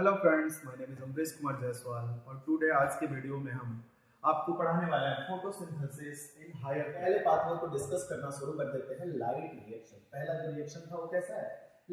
Hello friends, my name is Amrish Kumar Jaiswal और today आज के वीडियो में हम आपको पढ़ाने वाले हैं फोटोसिंथेसिस इन हायर। पहले पाथवे को डिस्कस करना शुरू कर देते हैं। लाइट रिएक्शन, पहला जो रिएक्शन था वो कैसा है?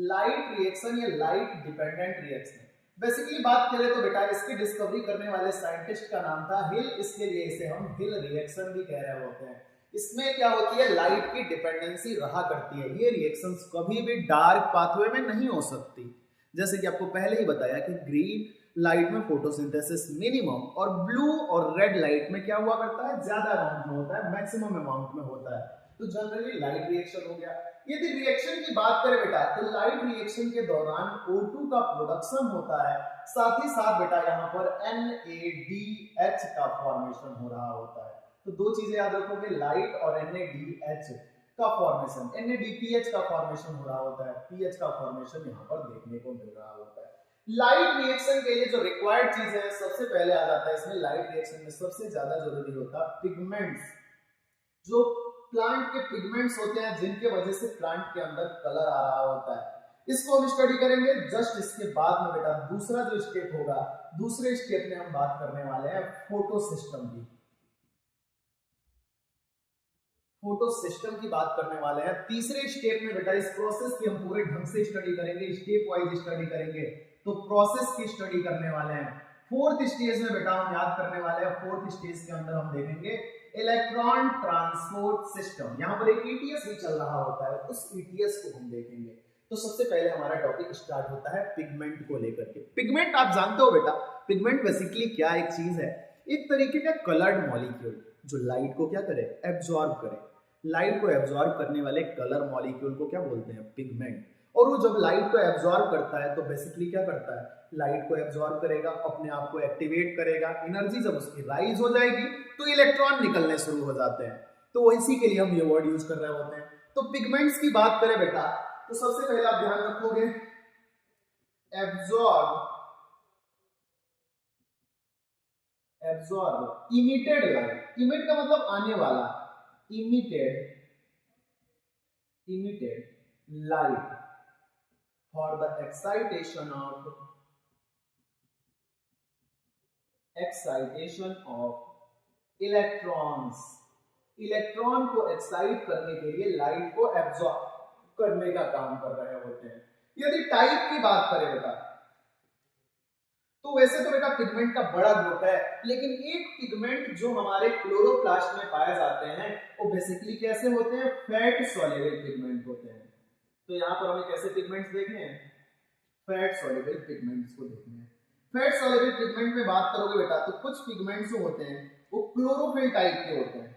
लाइट रिएक्शन या लाइट डिपेंडेंट रिएक्शन। बेसिकली बात करें तो बेटा इसकी डिस्कवरी करने वाले साइंटिस्ट का नाम था हिल, इसके लिए इसे हम हिल रिएक्शन भी कह रहे होते हैं। इसमें क्या होती है, लाइट की डिपेंडेंसी रहा करती है। ये रिएक्शंस कभी भी डार्क पाथवे में नहीं हो सकती। जैसे कि आपको पहले ही बताया कि ग्रीन लाइट में फोटोसिंथेसिस मिनिमम और ब्लू और रेड लाइट में क्या हुआ करता है, ज्यादा अमाउंट में होता है, मैक्सिमम अमाउंट में होता है। तो जनरली लाइट रिएक्शन हो गया। यदि रिएक्शन की बात करें बेटा तो लाइट रिएक्शन के दौरान O2 का प्रोडक्शन होता है, साथ ही साथ बेटा यहाँ पर NADH का फॉर्मेशन हो रहा होता है। तो दो चीजें याद रखोगे, लाइट और NADH का फॉर्मेशन, NADPH का फॉर्मेशन हो रहा होता है, पीएच का फॉर्मेशन यहाँ पर देखने को मिल रहा होता है। लाइट रिएक्शन के लिए जो रिक्वायर्ड चीजें हैं, सबसे पहले आ जाता है इसमें लाइट रिएक्शन में सबसे ज्यादा जरूरी होता है पिगमेंट्स। जो प्लांट के पिगमेंट्स होते हैं जिनके वजह से प्लांट के अंदर कलर आ रहा होता है, इसको हम स्टडी करेंगे। जस्ट इसके बाद में बेटा दूसरा जो स्टेप होगा, दूसरे स्टेप में हम बात करने वाले हैं फोटो सिस्टम की। फोटो सिस्टम की बात करने वाले हैं। तीसरे स्टेप में बेटा इस प्रोसेस की हम पूरे ढंग से स्टडी करेंगे, स्टेप वाइज स्टडी करेंगे, तो प्रोसेस की स्टडी करने वाले हैं। फोर्थ स्टेज में बेटा हम याद करने वाले हैं, फोर्थ स्टेज के अंदर हम देखेंगे इलेक्ट्रॉन ट्रांसपोर्ट सिस्टम। यहाँ पर एक ETS भी चल रहा होता है, उस ETS को हम देखेंगे। तो सबसे पहले हमारा टॉपिक स्टार्ट होता है पिगमेंट को लेकर के। पिगमेंट आप जानते हो बेटा, पिगमेंट बेसिकली क्या एक चीज है, एक तरीके का कलर्ड मॉलिक्यूल जो लाइट को क्या करे, एब्जॉर्ब करे। लाइट को एब्जॉर्ब करने वाले कलर मॉलिक्यूल को क्या बोलते हैं, पिगमेंट। और वो जब लाइट को एब्जॉर्ब करता है तो बेसिकली क्या करता है, लाइट को एब्जॉर्ब करेगा, अपने आप को एक्टिवेट करेगा। एनर्जी जब उसकी राइज हो जाएगी तो इलेक्ट्रॉन निकलने शुरू हो जाते हैं। तो इसी के लिए हम ये वर्ड यूज कर रहे होते हैं। तो पिगमेंट्स की बात करें बेटा तो सबसे पहले आप ध्यान रखोगे absorb, absorb emitted light. Emit का मतलब आने वाला, emitted light for the excitation of electrons। Electron को एक्साइट करने के लिए लाइट को एब्जॉर्ब करने का काम कर रहे होते हैं। यदि टाइप की बात करें बेटा तो वैसे तो बेटा पिगमेंट का बड़ा ग्रुप है, लेकिन एक पिगमेंट जो हमारे क्लोरोप्लास्ट में पाए जाते हैं वो बेसिकली कैसे होते हैं, फैट सॉल्युबल पिगमेंट होते हैं। तो यहाँ पर हमें कैसे पिगमेंट्स देखने हैं, फैट सॉल्युबल पिगमेंट्स को देखने हैं। फैट सॉल्युबल पिगमेंट में बात करोगे बेटा तो कुछ पिगमेंट्स जो होते हैं वो क्लोरोफिल टाइप के होते हैं,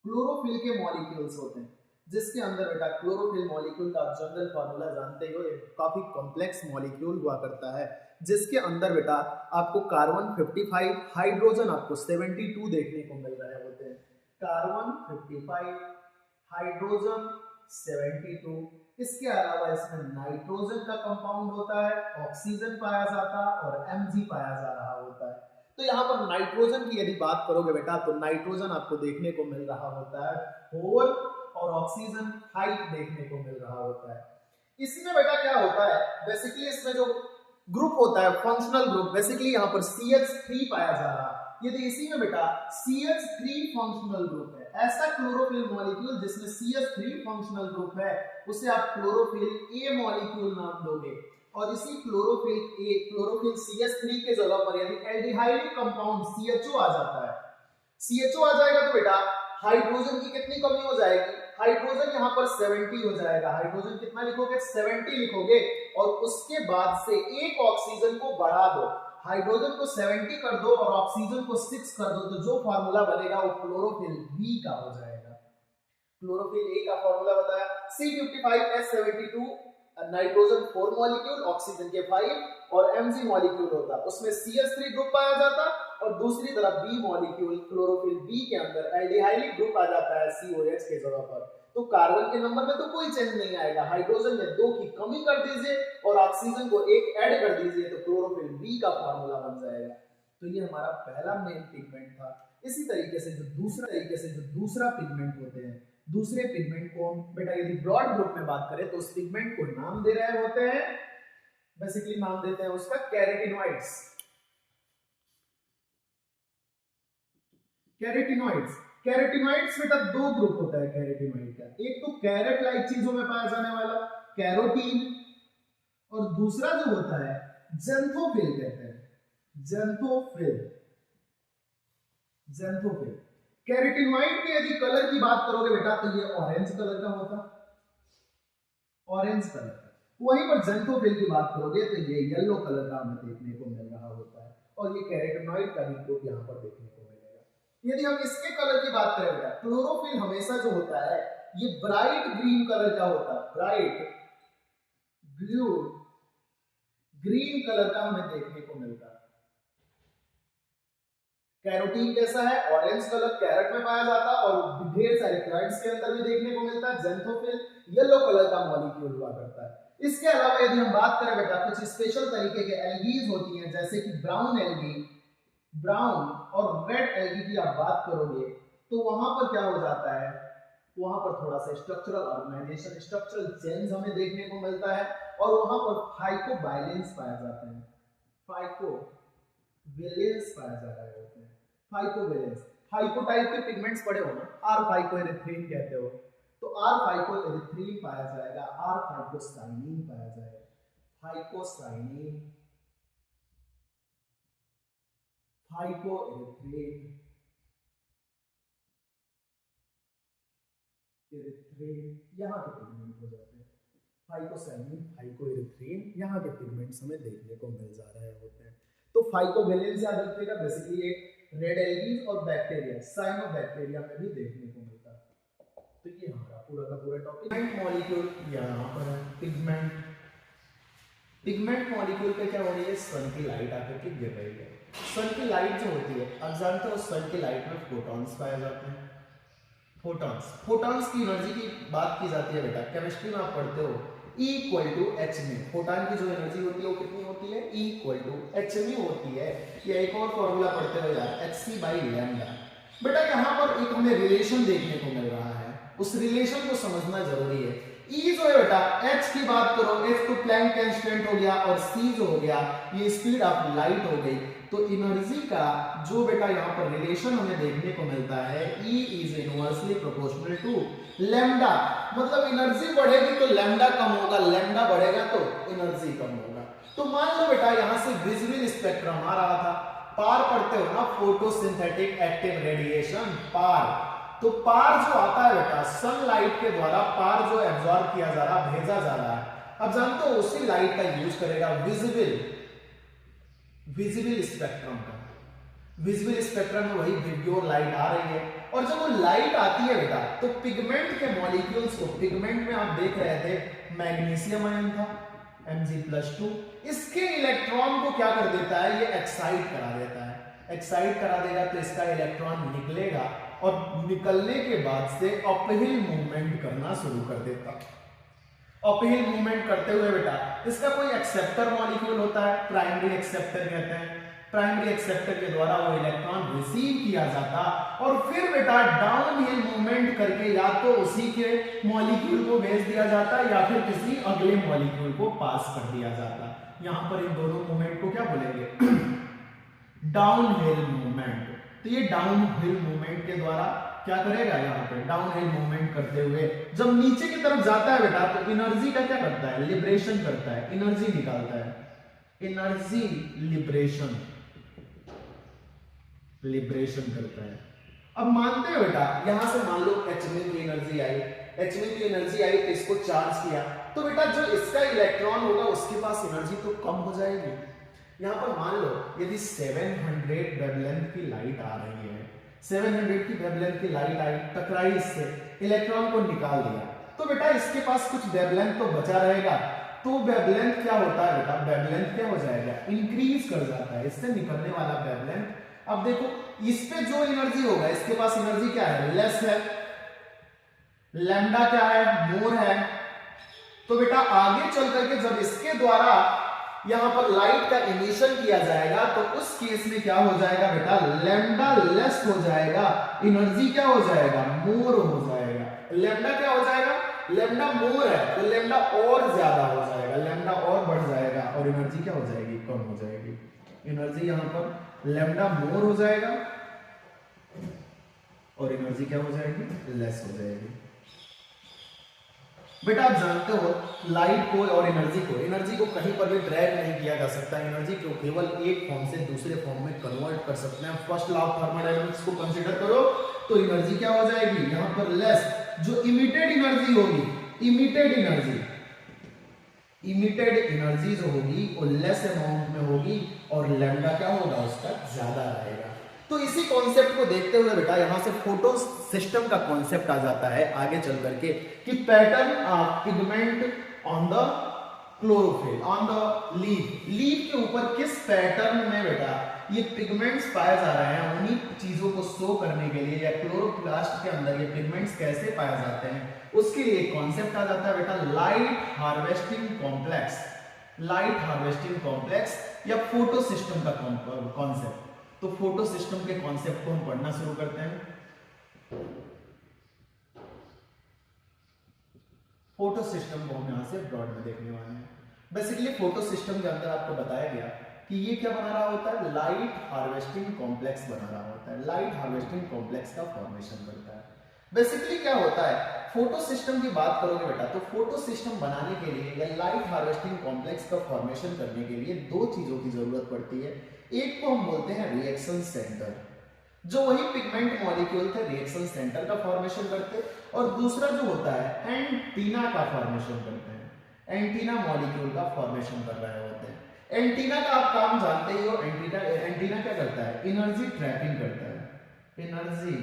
क्लोरोफिल के मॉलिक्यूल्स होते हैं, जिसके अंदर बेटा क्लोरोफिल मॉलिक्यूल का जनरल फार्मूला जानते हो, एक काफी कॉम्प्लेक्स मॉलिक्यूल हुआ करता है, जिसके अंदर बेटा आपको कार्बन 55, हाइड्रोजन आपको 72 देखने को मिल रहे होते हैं। Carbon 55, hydrogen 72। इसके अलावा इसमें नाइट्रोजन का कंपाउंड होता है, ऑक्सीजन पाया जाता है और Mg पाया जा रहा होता है। तो यहाँ पर नाइट्रोजन की यदि बात करोगे बेटा तो नाइट्रोजन आपको देखने को मिल रहा होता है 4 और ऑक्सीजन 5 देखने को मिल रहा होता है। इसमें बेटा क्या होता है, बेसिकली इसमें जो ग्रुप होता है फंक्शनल ग्रुप, बेसिकली यहाँ पर CH3 पाया जा रहा है। यदि इसी में बेटा CH3 फंक्शनल ग्रुप है, ऐसा क्लोरोफिल मॉलिक्यूल जिसमें CH3 फंक्शनल ग्रुप है, उसे आप क्लोरोफिल A मॉलिक्यूल नाम दोगे। और इसी क्लोरोफिल A, क्लोरोफिल CH3 के जगह पर यदि एल्डिहाइड कंपाउंड CHO आ जाता है, CHO आ जाएगा तो बेटा हाइड्रोजन की कितनी कमी हो जाएगी, हाइड्रोजन यहाँ पर 70 हो जाएगा। हाइड्रोजन कितना लिखोगे, 70 लिखोगे और उसके बाद से एक ऑक्सीजन को बढ़ा दो, हाइड्रोजन को 70 कर दो और ऑक्सीजन को 6 कर दो, तो जो फार्मूला बनेगा वो क्लोरोफिल B का हो जाएगा। क्लोरोफिल A का फार्मूला बताया C55H72, नाइट्रोजन 4 मॉलिक्यूल, ऑक्सीजन के 5 और Mg मॉलिक्यूल होता, उसमें CH3 ग्रुप पाया जाता और दूसरी तरफ B मॉलिक्यूल क्लोरोफिल B के अंदर एल्डिहाइड ग्रुप आ जाता है COH के जगह पर। तो कार्बन के नंबर में तो कोई चेंज नहीं आएगा, हाइड्रोजन में 2 की कमी कर दीजिए और ऑक्सीजन को 1 ऐड कर दीजिए तो क्लोरोफिल B का फार्मूला बन जाएगा। तो ये हमारा पहला मेन पिगमेंट था। इसी तरीके से जो दूसरा पिगमेंट होते हैं दूसरे पिगमेंट को बेटा यदि ब्रॉड ग्रुप में बात करें तो उस पिगमेंट को नाम दे रहे होते हैं, बेसिकली नाम देते हैं उसका कैरोटिनॉइड्स। कैरोटिनॉइड्स कैरोटिनॉइड्स बेटा दो ग्रुप होता है कैरोटिनॉइड का, एक तो कैरेट लाइक चीजों में पाया जाने वाला कैरोटीन, और दूसरा जो होता है ज़ैंथोफिल कहते हैं, ज़ैंथोफिल। ज़ैंथोफिल कैरोटिनॉइड के यदि कलर की बात करोगे बेटा तो ये ऑरेंज कलर का होता, ऑरेंज कलर का। वहीं पर ज़ैंथोफिल की बात करोगे तो ये येलो कलर का हमें देखने को मिल रहा होता है, और ये कैरोटिनॉइड का भी ग्रुप यहाँ पर देखने को मिलेगा। यदि हम इसके कलर की बात करें बेटा, क्लोरोफिल हमेशा जो होता है ये ब्राइट ग्रीन कलर का होता है, ब्राइट ब्लू ग्रीन कलर का हमें देखने को मिलता है। कैरोटीन कैसा है, ऑरेंज कलर, कैरेट में पाया जाता है और ढेर सारे प्लांट्स के अंदर भी देखने को मिलता है। ज़ैंथोफिल येलो कलर का मॉलिक्यूल हुआ करता है। इसके अलावा यदि हम बात करें बेटा कुछ स्पेशल तरीके के एल्गीज होती हैं, जैसे कि ब्राउन एल्गी, ब्राउन और रेड एल्गी की आप बात करोगे तो वहां पर क्या हो जाता है, वहां पर थोड़ा सा स्ट्रक्चरल ऑर्गेनाइजेशन, स्ट्रक्चरल चेंज हमें देखने को मिलता है, और वहां पर फाइकोवैलेंस पाए जाते हैं, फाइकोवैलेंस पाया जा रहा है। फाइकोवैलेंस, फाइको टाइप के पिगमेंट्स पड़े हो ना, आर फाइकोएरिथ्रीन कहते हो, तो आर फाइकोएरिथ्रीन पाया जाएगा, आर फाइकोसाइनिन पाया जाएगा, फाइकोसाइनिन, फाइकोएरिथ्रीन, एरिथ्रीन, यहाँ के पिगमेंट हो जाते हैं। फाइकोसाइनिन, फाइकोएरिथ्रीन, यहाँ के पिगमेंट्स हमें देखने को मिल जा रहे होते हैं। तो फाइकोवैलेंस याद रखिएगा, बेसिकली एक रेड एल्गीज और बैक्टीरिया, साइनोबैक्टीरिया में भी देखने को मिलता है। तो ये हमारा पूरा का पूरा टॉपिक। पिगमेंट मॉलिक्यूल यहाँ पर है, पिगमेंट, पिगमेंट मॉलिक्यूल पे क्या हो रही है, सन की लाइट आकर के गिर रही है। सन की लाइट जो होती है, आप जानते हो सन की लाइट में फोटॉन्स पाए जाते हैं, फोटॉन्स। फोटॉन्स की एनर्जी की बात की जाती है बेटा, केमिस्ट्री में आप पढ़ते हो E equal to H mu, photon की जो एनर्जी होती है वो कितनी होती है, E equal to H mu होती है। या एक और फॉर्मूला पढ़ते हो यार, hc बाई लैम्डा। बेटा यहाँ पर एक हमें रिलेशन देखने को मिल रहा है, उस रिलेशन को समझना जरूरी है। E जो है बेटा, h की बात करो, h तो प्लैंक कांस्टेंट हो गया, और c जो हो गया ये स्पीड ऑफ लाइट हो गई। तो एनर्जी का जो बेटा यहाँ पर रिलेशन हमें देखने को मिलता है, E is inversely proportional to lambda. मतलब एनर्जी बढ़ेगी तो लैम्डा कम होगा, लैम्डा बढ़ेगा तो एनर्जी कम होगा। तो मान लो बेटा यहाँ से विजिबल स्पेक्ट्रम आ रहा था, पार पढ़ते हो ना, फोटोसिंथेटिक एक्टिव रेडिएशन, पार। तो पार जो आता है बेटा, सनलाइट के द्वारा पार जो एब्जॉर्ब किया जा रहा, भेजा जा रहा है, अब जानते हो उसी लाइट का यूज करेगा विजिबल स्पेक्ट्रम का। विजिबल स्पेक्ट्रम में वही विजिबल लाइट आ रही है, और जब वो लाइट आती है बेटा तो पिगमेंट के मॉलिक्यूल्स को, पिगमेंट में आप देख रहे थे मैग्नीशियम आयन था Mg+2, इसके इलेक्ट्रॉन को क्या कर देता है, ये एक्साइट करा देता है। एक्साइट करा देगा तो इसका इलेक्ट्रॉन निकलेगा, और निकलने के बाद से अपहिल मूवमेंट करना शुरू कर देता। अपहिल मूवमेंट करते हुए बेटा इसका कोई एक्सेप्टर मॉलिक्यूल होता है, प्राइमरी एक्सेप्टर कहते हैं। प्राइमरी एक्सेप्टर के द्वारा वो इलेक्ट्रॉन रिसीव किया जाता, और फिर बेटा डाउनहिल मूवमेंट करके या तो उसी के मॉलिक्यूल को भेज दिया जाता, या फिर किसी अगले मॉलिक्यूल को पास कर दिया जाता। यहां पर इन दोनों मूवमेंट को क्या बोलेंगे, डाउनहिल मूवमेंट। तो ये डाउनहिल मूवमेंट के द्वारा क्या करेगा, यहाँ पे डाउनहिल मूवमेंट करते हुए जब नीचे की तरफ जाता है बेटा तो एनर्जी का क्या करता है, लिबरेशन करता है, एनर्जी निकालता है, एनर्जी लिबरेशन, लिबरेशन करता है। अब मानते हैं बेटा यहां से मान लो hν की एनर्जी आई, hν की एनर्जी आई तो इसको चार्ज किया, तो बेटा जो इसका इलेक्ट्रॉन होगा उसके पास एनर्जी तो कम हो जाएगी। यहां पर मान लो यदि 700 वेवलेंथ की लाइट आ रही है, 700 की वेवलेंथ की लाइट आई, टकराई इससे, इलेक्ट्रॉन को निकाल दिया, तो बेटा इसके पास कुछ वेवलेंथ तो बचा रहेगा। तो वेवलेंथ क्या होता है बेटा, वेवलेंथ क्या हो जाएगा, इंक्रीज कर जाता है, इससे निकलने वाला वेवलेंथ। अब देखो इस पे जो एनर्जी होगा, इसके पास एनर्जी क्या है, लेस है, लैम्डा क्या है, मोर है। तो बेटा आगे चल करके जब इसके द्वारा यहां पर लाइट का इमिशन किया जाएगा तो उस केस में क्या हो जाएगा बेटा, लैम्डा लेस हो जाएगा, एनर्जी क्या हो जाएगा, मोर हो जाएगा। लेमडा क्या हो जाएगा, लेमडा मोर है तो लेमडा और ज्यादा हो जाएगा, लेमडा और बढ़ जाएगा और एनर्जी क्या हो जाएगी, कम हो जाएगी। एनर्जी यहां पर लेमडा मोर हो जाएगा और एनर्जी क्या हो जाएगी, लेस हो जाएगी। बेटा आप जानते हो लाइट को और एनर्जी को कहीं पर भी ड्रैग नहीं किया जा सकता। एनर्जी को केवल एक फॉर्म से दूसरे फॉर्म में कन्वर्ट कर सकते हैं। फर्स्ट लॉ ऑफ थर्मोडायनामिक्स को कंसीडर करो तो एनर्जी क्या हो जाएगी, यहां पर लेस, जो इमिटेड एनर्जी होगी, इमिटेड एनर्जी जो होगी वो लेस अमाउंट में होगी और लैम्डा क्या होगा, उसका ज्यादा रहेगा। तो इसी कॉन्सेप्ट को देखते हुए बेटा यहां से फोटो सिस्टम का कॉन्सेप्ट आ जाता है आगे चल करके कि pattern of pigment on the chlorophyll, on the leaf के ऊपर किस पैटर्न में बेटा ये पिगमेंट्स पाए जा रहे हैं, उन्हीं चीजों को शो करने के लिए या क्लोरोप्लास्ट के अंदर ये पिगमेंट्स कैसे पाए जाते हैं उसके लिए एक कॉन्सेप्ट आ जाता है बेटा light harvesting complex, light harvesting complex या फोटो सिस्टम का कॉन्सेप्ट। तो फोटो सिस्टम के कॉन्सेप्ट को हम पढ़ना शुरू करते हैं। फोटो सिस्टम को हम यहां से ब्रॉड में देखने वाले हैं। बेसिकली फोटो सिस्टम के अंदर आपको बताया गया कि ये क्या बना रहा होता है, लाइट हार्वेस्टिंग कॉम्प्लेक्स बना रहा होता है, लाइट हार्वेस्टिंग कॉम्प्लेक्स का फॉर्मेशन करता है। बेसिकली क्या होता है, फोटो सिस्टम की बात करोगे बेटा तो फोटो सिस्टम बनाने के लिए या लाइट हार्वेस्टिंग कॉम्प्लेक्स का फॉर्मेशन करने के लिए दो चीजों की जरूरत पड़ती है। एक को हम बोलते हैं रिएक्शन सेंटर, जो वही पिगमेंट मॉलिक्यूल थे रिएक्शन सेंटर का फॉर्मेशन करते, और दूसरा जो होता है एंटीना का फॉर्मेशन करते हैं, एंटीना मॉलिक्यूल का फॉर्मेशन कर रहे होते हैं। एंटीना का आप काम जानते ही हो, एंटीना क्या करता है, एनर्जी ट्रैपिंग करता है, एनर्जी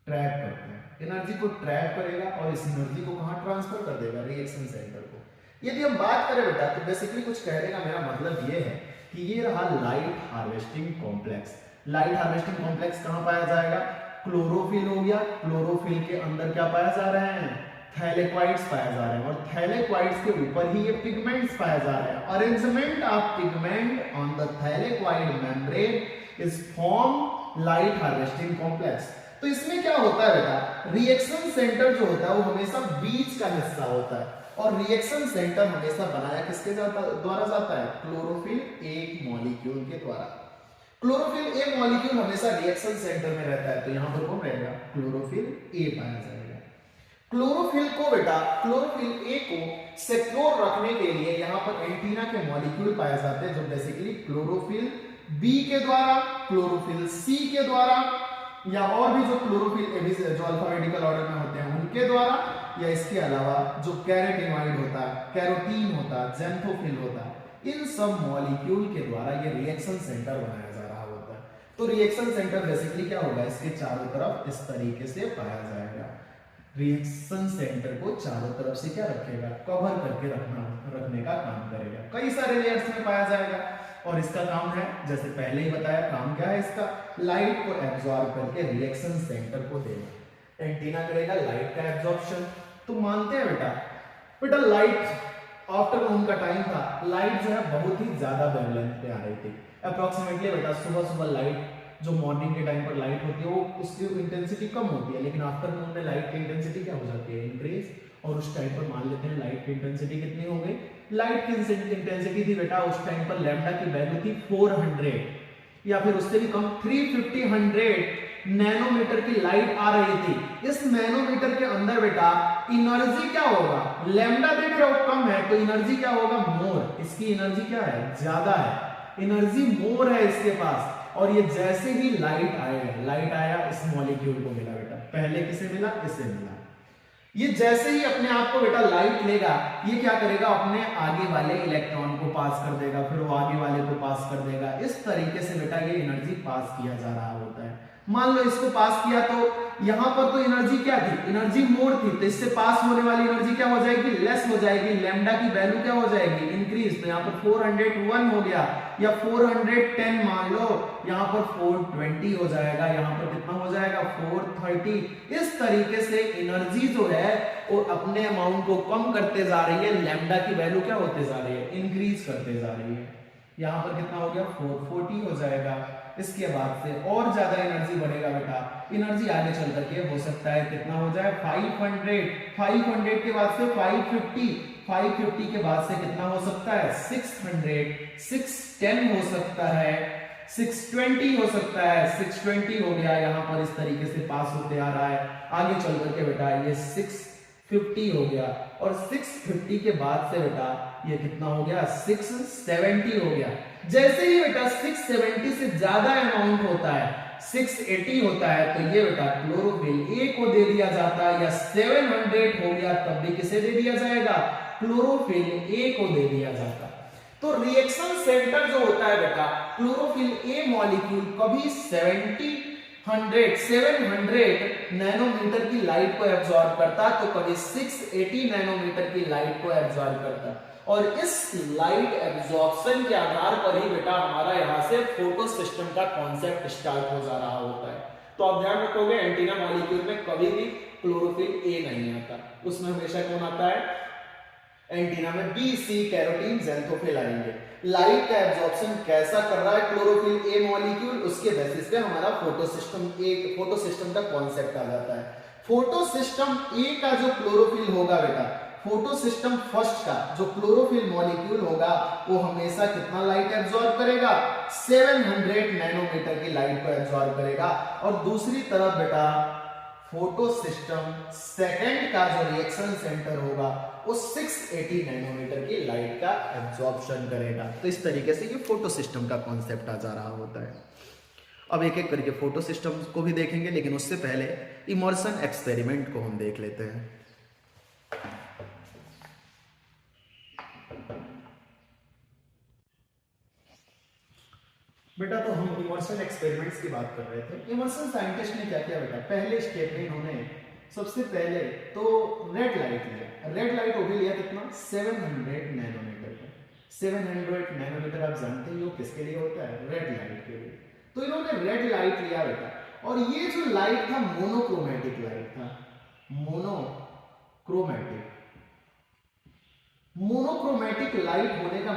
ट्रैप करता है, एनर्जी को ट्रैप करेगा और इस एनर्जी को कहां ट्रांसफर कर देगा, रिएक्शन सेंटर को। यदि हम बात करें बेटा तो बेसिकली कुछ कहने का मेरा मतलब ये है कि ये रहा light harvesting complex. Light harvesting complex कहां पाया जाएगा, क्लोरोफिल हो गया, क्लोरोफिल के अंदर क्या पाया जा रहे हैं, थैलेक्वाइड्स पाया जा रहे हैं, और थैलेक्वाइड्स के ऊपर ही ये पिगमेंट्स पाया जा रहे हैं। Arrangement of pigment on the thylakoid membrane is form light harvesting complex. तो इसमें क्या होता है बेटा, रिएक्शन सेंटर जो होता है वो हमेशा बीच का हिस्सा होता है, और रिएक्शन सेंटर हमेशा बनाया किसके द्वारा जाता है, क्लोरोफिल एक मॉलिक्यूल के द्वारा। क्लोरोफिल ए मॉलिक्यूल हमेशा रिएक्शन सेंटर में रहता है, तो यहां पर कौन रहेगा, क्लोरोफिल ए पाया जाएगा। क्लोरोफिल को बेटा, क्लोरोफिल ए को सिक्योर रखने के लिए यहां पर एंटीना के मॉलिक्यूल पाए जाते हैं, जो बेसिकली क्लोरोफिल बी के द्वारा, क्लोरोफिल सी के द्वारा, या और भी जो क्लोरोफिल जो अल्फाबेटिकल ऑर्डर में होते हैं उनके द्वारा, या इसके अलावा जो कैरोटीनॉइड होता है, कैरोटीन होता है, जेंथोफिल होता है, इन सब मॉलिक्यूल के द्वारा ये रिएक्शन सेंटर बनाया जा रहा होता है। तो रिएक्शन सेंटर बेसिकली क्या होगा, इसके चारों तरफ इस तरीके से पाया जाएगा। रिएक्शन सेंटर को चारों तरफ से क्या रखेगा, कवर करके रखने का काम करेगा। कई सारे लेयर्स में पाया जाएगा और इसका काम है, जैसे पहले ही बताया, काम क्या है इसका, लाइट को एब्जॉर्ब करके रिएक्शन सेंटर को देगा। एंटीना करेगा लाइट का एब्जॉर्प्शन। तो मानते हैं बेटा लाइट आफ्टरनून का टाइम था, लाइट जो है बहुत ही ज्यादा वेवलेंथ पे आ रही थी। अप्रोक्सीमेटली बेटा सुबह लाइट जो मॉर्निंग के टाइम पर लाइट होती है वो उसकी इंटेंसिटी कम होती है, लेकिन आफ्टरनून में लाइट की इंटेंसिटी क्या हो जाती है, इंक्रीज। और उस टाइम पर मान लेते हैं लाइट की इंटेंसिटी कितनी हो गई, लाइट की इंटेंसिटी थी बेटा उस टाइम पर लैम्डा की वैल्यू थी 400 या फिर उससे भी कम 350 100 नैनोमीटर की लाइट आ रही थी। इस नैनोमीटर के अंदर बेटा एनर्जी क्या होगा, लैम्डा देख रहे हो कम है तो एनर्जी क्या होगा, मोर। इसकी एनर्जी क्या है, ज्यादा है, एनर्जी मोर है इसके पास। और ये जैसे ही लाइट आया इस मॉलिक्यूल को मिला बेटा, पहले किसे मिला, इसे मिला। ये जैसे ही अपने आप को बेटा लाइट लेगा, ये क्या करेगा, अपने आगे वाले इलेक्ट्रॉन को पास कर देगा, फिर वो आगे वाले को पास कर देगा। इस तरीके से बेटा ये एनर्जी पास किया जा रहा होता है। मान लो इसको पास किया तो यहां पर तो एनर्जी क्या थी, एनर्जी मोर थी, तो इससे पास होने वाली एनर्जी क्या हो जाएगी, लेस हो जाएगी। लैम्डा की वैल्यू क्या हो जाएगी, इंक्रीज। तो यहाँ पर 401 हो गया, या 410 मान लो, यहाँ पर 420 हो जाएगा, यहाँ पर कितना हो जाएगा 430। इस तरीके से एनर्जी जो है वो अपने अमाउंट को कम करते जा रही है, लैम्डा की वैल्यू क्या होते जा रही है, इंक्रीज करते जा रही है। यहाँ पर कितना हो गया 440 हो जाएगा, इसके बाद से और ज्यादा एनर्जी बढ़ेगा बेटा, एनर्जी आगे चल करके हो सकता है कितना हो जाए 500 के बाद से 550 के बाद से कितना हो सकता है 600, 610 हो सकता है, 620 हो सकता है, 620 हो गया, यहां पर इस तरीके से पास होते आ रहा है। आगे चल करके बेटा ये 650 हो गया और 650 के बाद से बेटा ये कितना हो गया 670 हो गया। जैसे ही बेटा 670 से ज्यादा अमाउंट होता है 680 होता है तो ये बेटा क्लोरोफिल ए को दे दिया जाता है, या 700 हो गया तब भी किसे दे दिया जाएगा क्लोरोफिल ए को दे दिया जाता। तो रिएक्शन सेंटर जो होता है बेटा क्लोरोफिल ए मॉलिक्यूल कभी 700 नैनोमीटर की लाइट को एब्जॉर्ब करता तो कभी 680 नैनोमीटर की लाइट को एब्जॉर्ब करता, और इस लाइट एब्जॉर्प्शन के आधार पर ही बेटा हमारा यहां से फोटो सिस्टम का कॉन्सेप्ट स्टार्ट हो जा रहा होता है। तो आप ध्यान रखोगे एंटीना मॉलिक्यूल में कभी भी क्लोरोफिल ए नहीं आता, उसमें हमेशा कौन आता है एंटीना में बी, सी, कैरोटीन, ज़ैंथोफिल आएंगे। लाइट का एब्जॉर्प्शन कैसा कर रहा है क्लोरोफिल ए मॉलिक्यूल, उसके बेसिस पे हमारा फोटो सिस्टम का कॉन्सेप्ट आ जाता है। फोटो सिस्टम ए का जो क्लोरोफिल होगा बेटा, फोटो सिस्टम फर्स्ट का जो क्लोरोफिल मॉलिक्यूल होगा वो हमेशा कितना लाइट एब्जॉर्ब करेगा 700 नैनोमीटर की लाइट को एब्जॉर्ब करेगा, और दूसरी तरफ बेटा फोटो सिस्टम सेकंड का जो रिएक्शन सेंटर होगा वो 680 नैनोमीटर की लाइट का एब्जॉर्प्शन करेगा। तो इस तरीके से ये फोटो सिस्टम का कॉन्सेप्ट आ जा रहा होता है। अब एक एक करके फोटो सिस्टम को भी देखेंगे, लेकिन उससे पहले इमर्शन एक्सपेरिमेंट को हम देख लेते हैं। बेटा तो हम इमर्शन एक्सपेरिमेंट्स की बात कर रहे थे। इमर्शन साइंटिस्ट ने क्या किया बेटा, पहले स्टेप में इन्होंने सबसे पहले तो रेड लाइट लिया। रेड लाइट वो भी लिया कितना 700 नैनोमीटर का। 700 नैनोमीटर आप जानते ही हो किसके लिए होता है, रेड लाइट के लिए। तो इन्होंने रेड लाइट लिया बेटा, और ये जो लाइट था मोनोक्रोमेटिक लाइट था, मोनोक्रोमेटिक लाइट होने का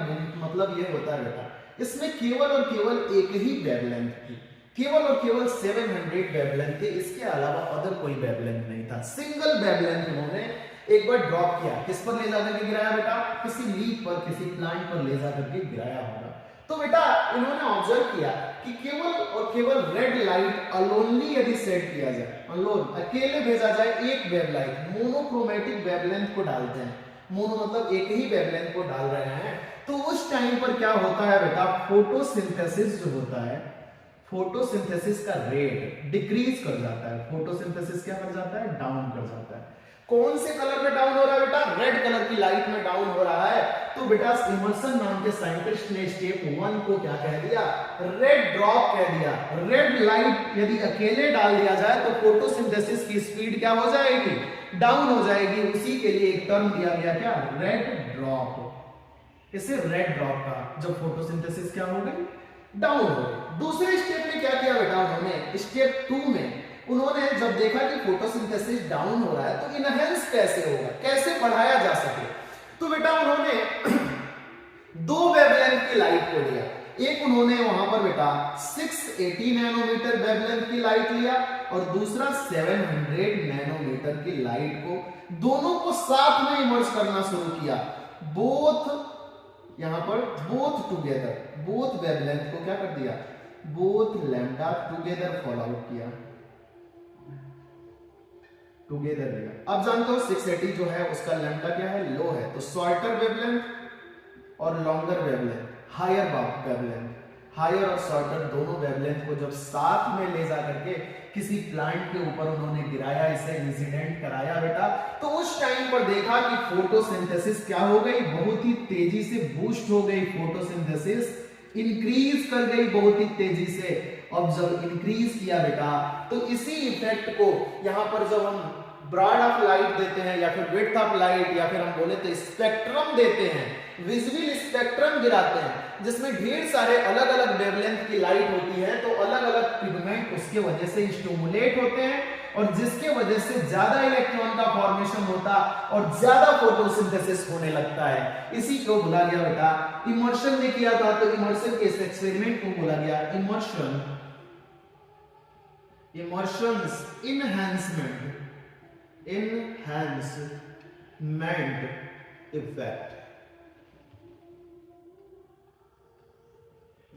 मतलब ये होता है बेटा इसमें केवल और केवल एक ही वेवलेंथ थी, केवल और केवल 700 वेवलेंथ थी, इसके अलावा अदर कोई वेवलेंथ नहीं था। सिंगल वेवलेंथ उन्होंने एक बार ड्रॉप किया, किस पर ले जाकर के गिराया बेटा, किसी लीफ पर, किसी प्लांट पर ले जाकर के गिराया होगा। तो बेटा इन्होंने ऑब्जर्व किया कि केवल और केवल रेड लाइट अलोनली यदि सेट किया जाए, अकेले भेजा जाए एक वेवलाइट, मोनोक्रोमेटिक वेवलेंथ को डालते हैं, मोनो मतलब एक ही वेवलेंथ को डाल रहे हैं, तो उस टाइम पर क्या होता है बेटा, फोटोसिंथेसिस जो होता है, फोटोसिंथेसिस का रेट डिक्रीज कर जाता है। फोटोसिंथेसिस क्या कर जाता है, डाउन कर जाता है। कौन से कलर में डाउन हो रहा है बेटा, रेड कलर की लाइट में डाउन हो रहा है। तो बेटा इमर्सन नाम के साइंटिस्ट ने स्टेप 1 को क्या कह दिया, रेड ड्रॉप कह दिया। रेड लाइट यदि अकेले डाल दिया जाए तो फोटोसिंथेसिस की स्पीड क्या हो जाएगी, डाउन हो जाएगी। उसी के लिए एक टर्म दिया गया क्या, रेड ड्रॉप। इसे रेड ड्रॉप का जब फोटोसिंथेसिस क्या हो गई, डाउन हो गई। दूसरे स्टेप में क्या किया बेटा उन्होंने, स्टेप 2 में उन्होंने जब देखा कि फोटोसिंथेसिस डाउन हो रहा है तो इनहेंस कैसे होगा, कैसे बढ़ाया जा सके, तो बेटा उन्होंने 2 वेवलेंथ की लाइट को लिया। एक उन्होंने वहां पर बेटा 680 नैनोमीटर वेवलेंथ की लाइट लिया और दूसरा 700 नैनोमीटर की लाइट को, दोनों को साथ में इमर्ज करना शुरू किया। यहां पर बोथ टुगेदर, बोथ वेवलेंथ को क्या कर दिया, both lambda together follow out किया, टुगेदर लिया। अब जानते हो 680 जो है उसका लैम्डा क्या है, लो है, तो शॉर्टर वेवलेंथ और longer wavelength, higher wavelength, higher और शॉर्टर दोनों वेवलेंथ को जब साथ में ले जा करके किसी प्लांट के ऊपर उन्होंने गिराया, इसे इंसिडेंट कराया बेटा, तो उस टाइम पर देखा कि फोटोसिंथेसिस क्या हो गई, बहुत ही तेजी से बूस्ट हो गई, फोटोसिंथेसिस इंक्रीज कर गई बहुत ही तेजी से। अब जब इंक्रीज किया बेटा तो इसी इफेक्ट को यहां पर जब हम ब्रॉड ऑफ लाइट देते हैं या फिर विड्थ ऑफ लाइट या फिर हम बोले तो स्पेक्ट्रम देते हैं, विजुअल स्पेक्ट्रम गिराते हैं जिसमें ढेर सारे अलग अलग वेवलेंथ की लाइट होती है, तो अलग अलग पिगमेंट उसके वजह से स्टिमुलेट होते हैं और जिसके वजह से ज्यादा इलेक्ट्रॉन का फॉर्मेशन होता और ज्यादा फोटोसिंथेसिस होने लगता है। इसी को बोला गया बेटा, इमर्शन ने किया था, तो इमर्शन के इस एक्सपेरिमेंट को बोला गया इमर्शन इमर्शंस इनहैंसमेंट इफेक्ट,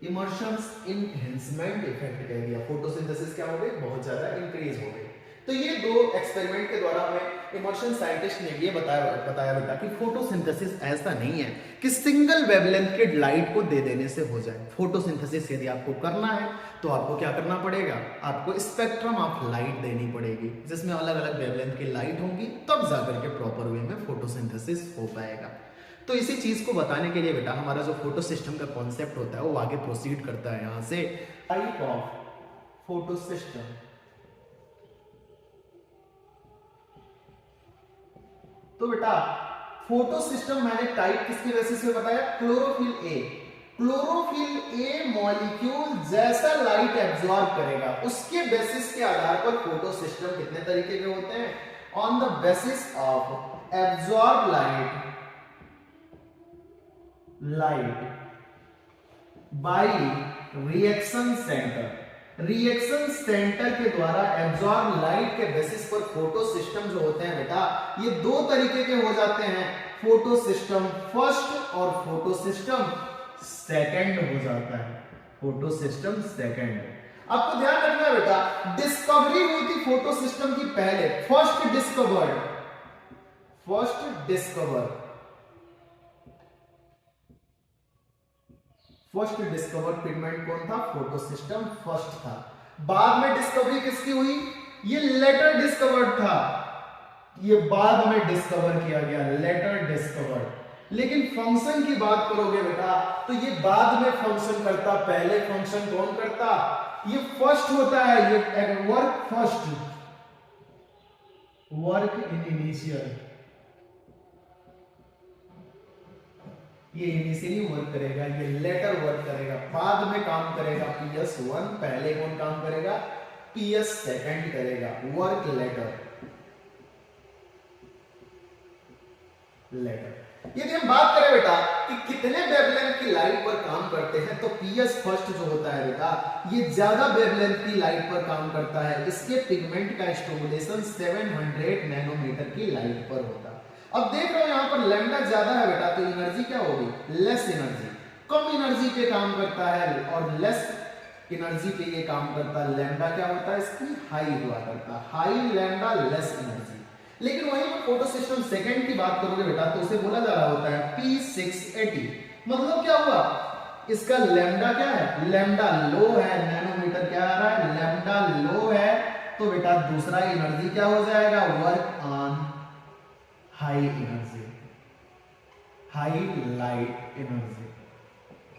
इमर्शंस इनहैंसमेंट इफेक्ट कह दिया, फोटोसिंथेसिस क्या हो गई, बहुत ज्यादा इंक्रीज हो गई। तो ये दो एक्सपेरिमेंट के द्वारा हमें इमर्शन साइंटिस्ट ने ये बताया बेटा कि फोटोसिंथेसिस ऐसा नहीं है कि सिंगल वेवलेंथ के लाइट को दे देने से हो जाए। फोटोसिंथेसिस यदि आपको करना है तो आपको क्या करना पड़ेगा, आपको स्पेक्ट्रम ऑफ लाइट देनी पड़ेगी, जिसमें अलग अलग वेवलेंथ की लाइट होंगी, तब जाकर के प्रॉपर वे में फोटोसिंथेसिस हो पाएगा। तो इसी चीज को बताने के लिए बेटा हमारा जो फोटो सिस्टम का कॉन्सेप्ट होता है वो आगे प्रोसीड करता है यहां से। टाइप ऑफ फोटो सिस्टम, तो बेटा फोटो सिस्टम मैंने टाइप किसके बेसिस पे बताया, chlorophyll A. Chlorophyll A molecule जैसा लाइट एब्जॉर्ब करेगा उसके बेसिस के आधार पर फोटो सिस्टम कितने तरीके के होते हैं, on the basis of absorb light by reaction centre, reaction centre के द्वारा एब्जॉर्ब लाइट के बेसिस पर फोटो सिस्टम जो होते हैं बेटा ये दो तरीके के हो जाते हैं, फोटो सिस्टम फर्स्ट और फोटो सिस्टम सेकंड हो जाता है, फोटो सिस्टम सेकंड। आपको ध्यान रखना है बेटा, डिस्कवरी हुई थी फोटो सिस्टम की पहले, फर्स्ट डिस्कवर्ड पिगमेंट कौन था, फोटो सिस्टम फर्स्ट था। बाद में डिस्कवरी किसकी हुई, ये लेटर डिस्कवर्ड था, ये बाद में डिस्कवर किया गया, लेटर डिस्कवर्ड। लेकिन फंक्शन की बात करोगे बेटा तो ये बाद में फंक्शन करता, पहले फंक्शन कौन करता, ये फर्स्ट होता है, ये वर्क इन इनिशियल, ये इनिशियली वर्क करेगा, ये लेटर वर्क करेगा, बाद में काम करेगा PS1, पहले कौन काम करेगा, PS सेकंड करेगा, वर्क लेटर। यदि हम बात करें बेटा कि कितने वेवलेंथ की लाइट पर काम करते हैं तो PS फर्स्ट जो होता है बेटा ये ज्यादा वेवलेंथ की लाइट पर काम करता है, इसके पिगमेंट का स्टिमुलेशन 700 नैनोमीटर की लाइट पर होता है। अब देख रहे हो यहां पर लैम्डा ज्यादा है बेटा तो एनर्जी क्या होगी, लेस एनर्जी, कम एनर्जी पे काम करता है और लेस एनर्जी पे ये काम करता है। लैम्डा क्या होता है, इसकी हाई हुआ करता है, हाई लैम्डा लेस एनर्जी। लेकिन वहीं पर फोटो सिस्टम सेकंड की बात करोगे बेटा तो उसे बोला जा रहा होता है P680, मतलब क्या हुआ, इसका लैम्डा क्या है, लैम्डा लो है, नैनोमीटर क्या आ रहा है, लैम्डा लो है, तो बेटा दूसरा एनर्जी क्या हो जाएगा, work on high energy, high light energy.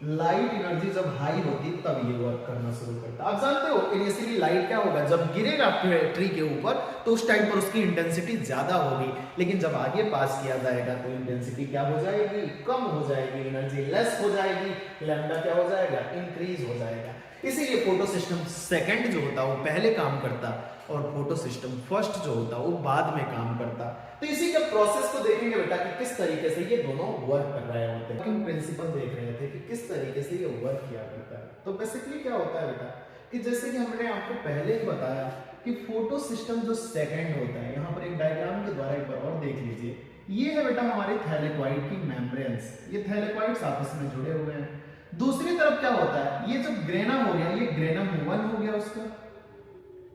Light energy जब हाई होती तब ये वर्क करना शुरू करता। आप जानते हो इनिशियली लाइट क्या होगा, जब गिरेगा ट्री के ऊपर तो उस टाइम पर उसकी इंटेंसिटी ज्यादा होगी, लेकिन जब आगे पास किया जाएगा तो इंटेंसिटी क्या हो जाएगी, कम हो जाएगी, एनर्जी लेस हो जाएगी, लैम्डा क्या हो जाएगा, इंक्रीज हो जाएगा। इसीलिए फोटो सिस्टम सेकंड जो होता है वो पहले काम करता और फोटो सिस्टम फर्स्ट जो होता है वो बाद में काम करता। तो इसी के प्रोसेस को देखेंगे बेटा कि किस तरीके से ये दोनों वर्क कर रहे होते हैं, वर्किंग प्रिंसिपल देख रहे थे कि किस तरीके से ये वर्क किया करता है। तो बेसिकली क्या होता है बेटा कि जैसे कि हमने आपको पहले ही बताया कि फोटो सिस्टम जो सेकंड होता है, यहाँ पर एक डायग्राम के द्वारा एक बार और देख लीजिए, ये है बेटा हमारे थैलेकॉइड की मेम्ब्रेन्स, ये थैलेकॉइड्स आपस में जुड़े हुए हैं। दूसरी तरफ क्या होता है, ये जो ग्रेनम हो गया, ये ग्रेनम 1 हो गया उसका,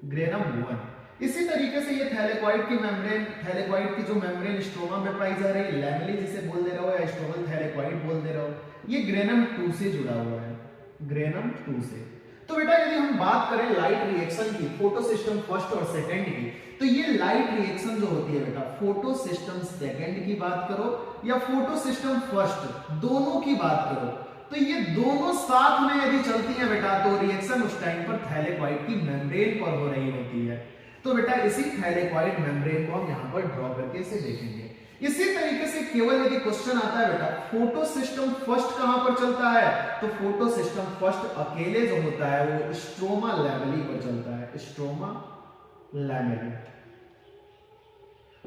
ग्रेनम 1। इसी तरीके से ये थैलेकॉइड की मेम्ब्रेन, थैलेकॉइड की जो मेम्ब्रेन स्ट्रोमा में पाई जा रही है, लैमेली जिसे बोल दे रहे हो या स्ट्रोमल थैलेकॉइड बोल दे रहे हो, ये ग्रेनम 2 से जुड़ा हुआ है, ग्रेनम 2 से। तो बेटा यदि हम बात करें लाइट रिएक्शन की, फोटो सिस्टम फर्स्ट और सेकंड की, तो ये लाइट रिएक्शन जो होती है बेटा फोटो सिस्टम सेकंड की बात करो या फोटो सिस्टम फर्स्ट, दोनों की बात करो, तो ये दोनों साथ में यदि चलती है बेटा तो रिएक्शन उस टाइम पर थैलेकॉइड की मेम्ब्रेन पर हो रही होती है। तो बेटा इसी थैलेकॉइड मेम्ब्रेन को हम यहां पर ड्रॉ करके इसे देखेंगे। इसी तरीके से केवल यदि क्वेश्चन आता है बेटा फोटो सिस्टम फर्स्ट कहां पर चलता है, तो फोटो सिस्टम फर्स्ट अकेले जो होता है वो स्ट्रोमा लैमेली पर चलता है, स्ट्रोमा लैमेली।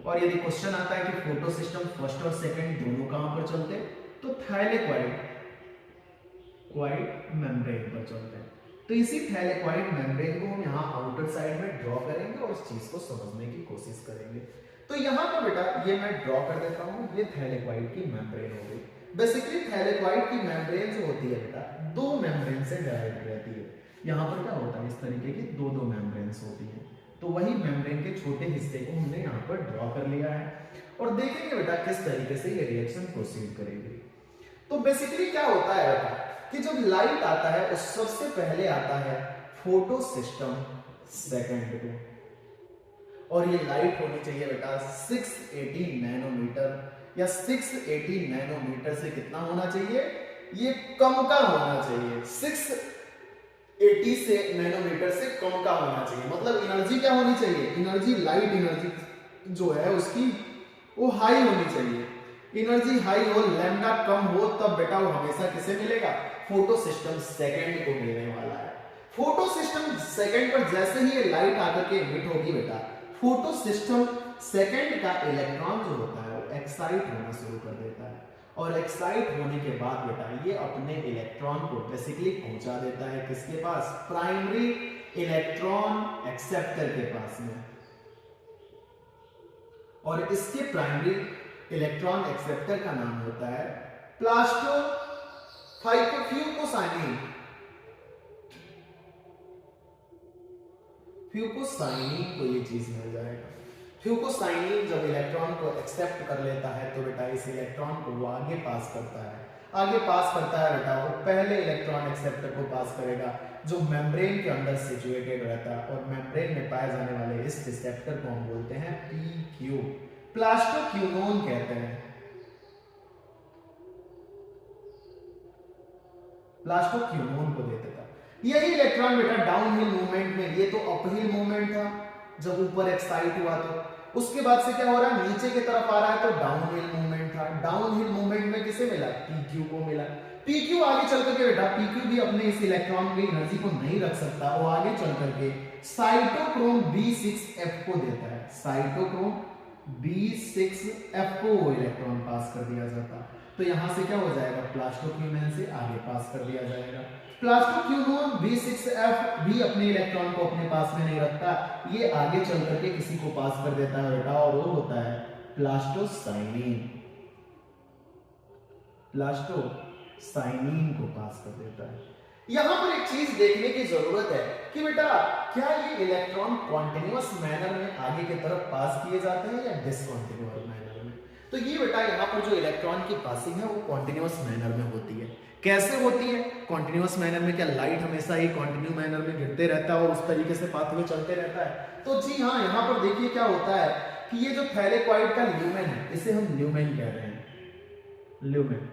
और यदि क्वेश्चन आता है कि फोटो सिस्टम फर्स्ट और सेकंड दोनों कहां पर चलते, तो थैलेकॉइड मेम्ब्रेन पर चलते हैं। तो इसी थैलेकॉइड मेम्ब्रेन को हम यहाँ आउटर साइड में ड्रॉ करेंगे और इस चीज को समझने की कोशिश करेंगे। तो यहाँ पर बेटा ये मैं ड्रॉ कर देता हूँ, ये थैलेकॉइड की मेम्ब्रेन हो गई। बेसिकली थैलेकॉइड की मेम्ब्रेन जो होती है बेटा दो मेम्ब्रेन से डिवाइड रहती है। यहाँ पर क्या होता है, इस तरीके की दो दो मेम्ब्रेन्स होती हैं। तो वही मेम्ब्रेन के छोटे हिस्से को हमने यहाँ पर ड्रॉ कर लिया है और देखेंगे बेटा किस तरीके से ये रिएक्शन प्रोसीड करेगी। तो बेसिकली क्या होता है बेटा कि जब लाइट आता है उस सबसे पहले आता है फोटो सिस्टम सेकंड पे, और ये लाइट होनी चाहिए बेटा 680 नैनोमीटर या 680 नैनोमीटर से कितना होना चाहिए, ये कम का होना चाहिए। 680 से नैनोमीटर से कम का होना चाहिए। मतलब एनर्जी क्या होनी चाहिए, एनर्जी लाइट एनर्जी जो है उसकी वो हाई होनी चाहिए। एनर्जी हाई हो, लैम्डा कम हो, तब बेटा वो हमेशा किसे मिलेगा, फोटो सिस्टम सेकंड को मिलने वाला है। फोटो सिस्टम सेकंड पर जैसे ही ये लाइट आकर के इमिट होगी बेटा, फोटो सिस्टम सेकंड का इलेक्ट्रॉन जो होता है वो एक्साइट होना शुरू कर देता है और एक्साइट होने के बाद बेटा ये अपने इलेक्ट्रॉन को बेसिकली पहुंचा देता है किसके पास, प्राइमरी इलेक्ट्रॉन एक्सेप्टर के पास में। और इसके प्राइमरी इलेक्ट्रॉन एक्सेप्टर का नाम होता है प्लास्टो फ्यूकोसाइनिन। फ्यूकोसाइनिन को ये चीज मिल जाएगा। फ्यूकोसाइनिन जब इलेक्ट्रॉन को एक्सेप्ट कर लेता है तो बेटा इस इलेक्ट्रॉन को वो आगे पास करता है। आगे पास करता है बेटा वो पहले इलेक्ट्रॉन एक्सेप्टर को पास करेगा जो मेम्ब्रेन के अंदर सिचुएटेड रहता है, और मेम्ब्रेन में पाए जाने वाले इस रिसेप्टर को हम बोलते हैं पीक्यू, प्लास्टोक्यूनोन कहते हैं। प्लास्टोक्यूनोन को देते था। यही इलेक्ट्रॉन बेटा डाउनहिल मूवमेंट में, ये तो अपहिल मूवमेंट था जब ऊपर एक्साइट हुआ, तो उसके बाद से क्या हो रहा है, नीचे की तरफ आ रहा है तो डाउनहिल मूवमेंट था। डाउनहिल मूवमेंट में किसे मिला, पीक्यू को मिला। पीक्यू आगे चल करके बेटा, पीक्यू भी अपने इस इलेक्ट्रॉन की एनर्जी को नहीं रख सकता, वो आगे चल करके साइटोक्रोम B6F को देता है। साइटोक्रोम B6F को वो इलेक्ट्रॉन पास कर दिया जाता, तो यहां से क्या हो जाएगा, प्लास्टोक्यूनोन से आगे पास कर दिया जाएगा। प्लास्टोक्यूनोन B6F भी अपने इलेक्ट्रॉन को अपने पास में नहीं रखता, ये आगे चल करके किसी को पास कर देता है बेटा, और वो होता है प्लास्टोसाइनिन। प्लास्टोसाइनिन को पास कर देता है। यहां पर एक चीज देखने की जरूरत है कि बेटा क्या ये इलेक्ट्रॉन कॉन्टिन्यूअस मैनर में आगे की तरफ पास किए जाते हैं या डिसकंटिन्यूअस मैनर में। तो ये बेटा यहाँ पर जो इलेक्ट्रॉन की पासिंग है वो कॉन्टिन्यूअस मैनर में होती है। कैसे होती है कॉन्टिन्यूअस मैनर में, क्या लाइट हमेशा ही कॉन्टिन्यू मैनर में गिरते रहता है और उस तरीके से पाथवे चलते रहता है? तो जी हाँ, यहाँ पर देखिए क्या होता है कि ये जो थैलेकॉइड का ल्यूमेन है इसे हम ल्यूमेन कह रहे हैं, ल्यूमेन,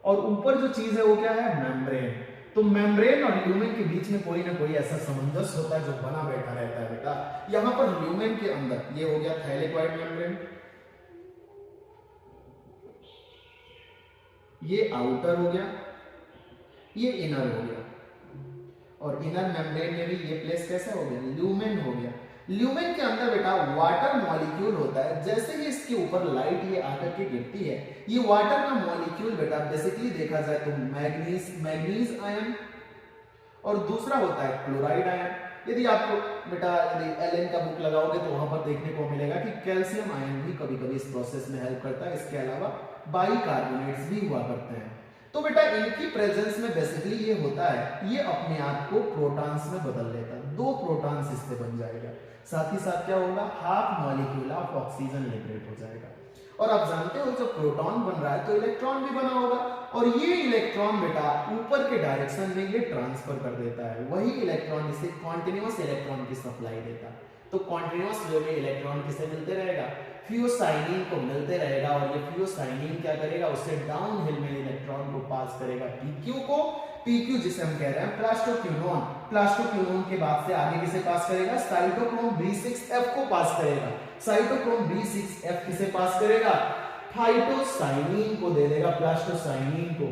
और ऊपर जो चीज है वो क्या है, मेम्ब्रेन। तो मेम्ब्रेन और ल्यूमेन के बीच में कोई ना कोई ऐसा सामंजस्य होता है जो बना बैठा रहता है बेटा। यहां पर ल्यूमेन के अंदर ये हो गया थैलेकॉइड मेम्ब्रेन, ये आउटर हो गया, ये इनर हो गया, और इनर मेम्ब्रेन में भी ये प्लेस कैसा हो गया, ल्यूमेन हो गया। ल्यूमेन के अंदर बेटा वाटर मॉलिक्यूल होता है। जैसे ही इसके ऊपर लाइट ये आकर के गिरती है, ये वाटर का मॉलिक्यूल बेटा बेसिकली देखा जाए तो मैग्नीज आयन, और दूसरा होता है क्लोराइड आयन। यदि आपको बेटा यदि एलएन का बुक लगाओगे तो वहां पर देखने को मिलेगा कि कैल्शियम आयन भी कभी कभी इस प्रोसेस में हेल्प करता है। इसके अलावा बाइकार्बोनेट्स भी हुआ करते हैं। तो बेटा इनकी प्रेजेंस में बेसिकली ये होता है, ये अपने आप को प्रोटॉन्स में बदल लेता है, 2 प्रोटॉन्स इससे बन जाएगा। साथ ही साथ क्या होगा, half molecule of oxygen liberate हो जाएगा। और आप जानते हो जब प्रोटॉन बन रहा है तो इलेक्ट्रॉन भी बना होगा, और ये इलेक्ट्रॉन बेटा ऊपर के डायरेक्शन में ये ट्रांसफर कर देता है। वही इलेक्ट्रॉन इसे कॉन्टिन्यूअस इलेक्ट्रॉन की सप्लाई देता है। तो कॉन्टिन्यूअस वे में इलेक्ट्रॉन किसे मिलते रहेगा, फ्यूसाइनिन को मिलते रहेगा, और ये फ्यूसाइनिन क्या करेगा, उससे डाउनहिल में इलेक्ट्रॉन को पास करेगा पीक्यू को। पीक्यू जिसे हम कह रहे हैं प्लास्टोक्यूनोन, प्लास्टोक्यूनोन के बाद से आगे किसे पास करेगा, साइटोक्रोम B6F को पास करेगा। साइटोक्रोम B6F किसे पास करेगा, फाइटोसाइनिन को दे देगा, प्लास्टोसाइनिन को,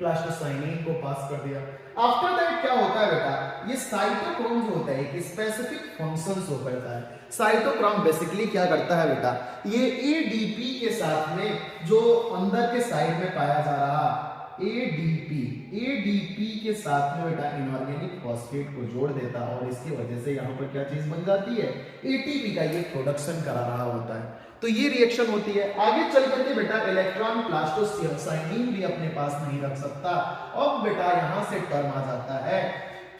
प्लास्टोसाइनिन को पास कर दिया। आफ्टर दैट क्या होता है बेटा, ये साइटोक्रोम जो होता है एक स्पेसिफिक फंक्शन शो करता है। साइटोक्रोम बेसिकली क्या करता है बेटा, ये एडीपी के साथ में जो अंदर के साइड में पाया जा रहा एडीपी के साथ में बेटा इनऑर्गेनिक फॉस्फेट को जोड़ देता और इसकी वजह से यहाँ पर क्या चीज बन जाती है, एटीपी का ये प्रोडक्शन करा रहा होता है। तो ये रिएक्शन होती है। आगे चल करके बेटा इलेक्ट्रॉन प्लास्टोसाइनिन भी अपने पास नहीं रख सकता। अब बेटा यहाँ से टर्म आ जाता है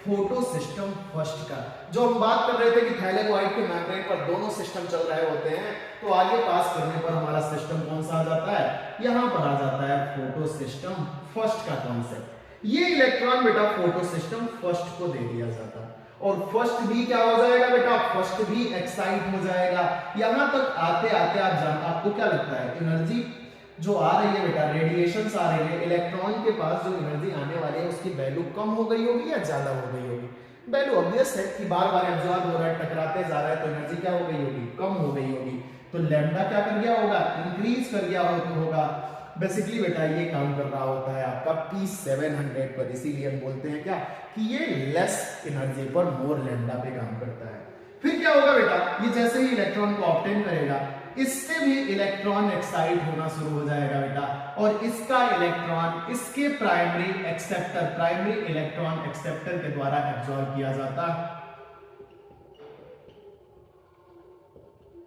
फोटो सिस्टम फर्स्ट का। जो हम बात कर रहे थे कि थैलेमोइड के मेम्ब्रेन पर दोनों सिस्टम चल रहे होते हैं, तो आगे पास करने पर हमारा सिस्टम कौन सा आ जाता है, यहाँ पर आ जाता है फोटो सिस्टम फर्स्ट का कॉन्सेप्ट। ये इलेक्ट्रॉन बेटा फोटो सिस्टम फर्स्ट को दे दिया जाता है और फर्स्ट भी क्या हो जाएगा बेटा, फर्स्ट भी एक्साइट हो जाएगा। यहां तक आते आते आपको क्या लगता है, एनर्जी जो आ रही है बेटा, रेडिएशंस आ रही है, इलेक्ट्रॉन के पास जो एनर्जी आने वाली है उसकी वैल्यू कम हो गई होगी या ज्यादा हो गई होगी। वैल्यू ऑब्वियस है कि बार बार एब्जॉर्ब हो रहा है, टकराते जा रहा है, तो एनर्जी क्या हो गई होगी, कम हो गई होगी। तो लैम्डा क्या कर गया होगा, इंक्रीज कर गया होगा। बेसिकली बेटा ये काम कर रहा होता है आपका P700 पर, इसीलिए हम बोलते हैं क्या कि ये लेस एनर्जी पर मोर लैम्डा पे काम करता है। फिर क्या होगा बेटा, ये जैसे ही इलेक्ट्रॉन को ऑब्टेन करेगा, इससे भी इलेक्ट्रॉन एक्साइट होना शुरू हो जाएगा बेटा, और इसका इलेक्ट्रॉन इसके प्राइमरी इलेक्ट्रॉन एक्सेप्टर के द्वारा एब्जॉर्ब किया जाता है।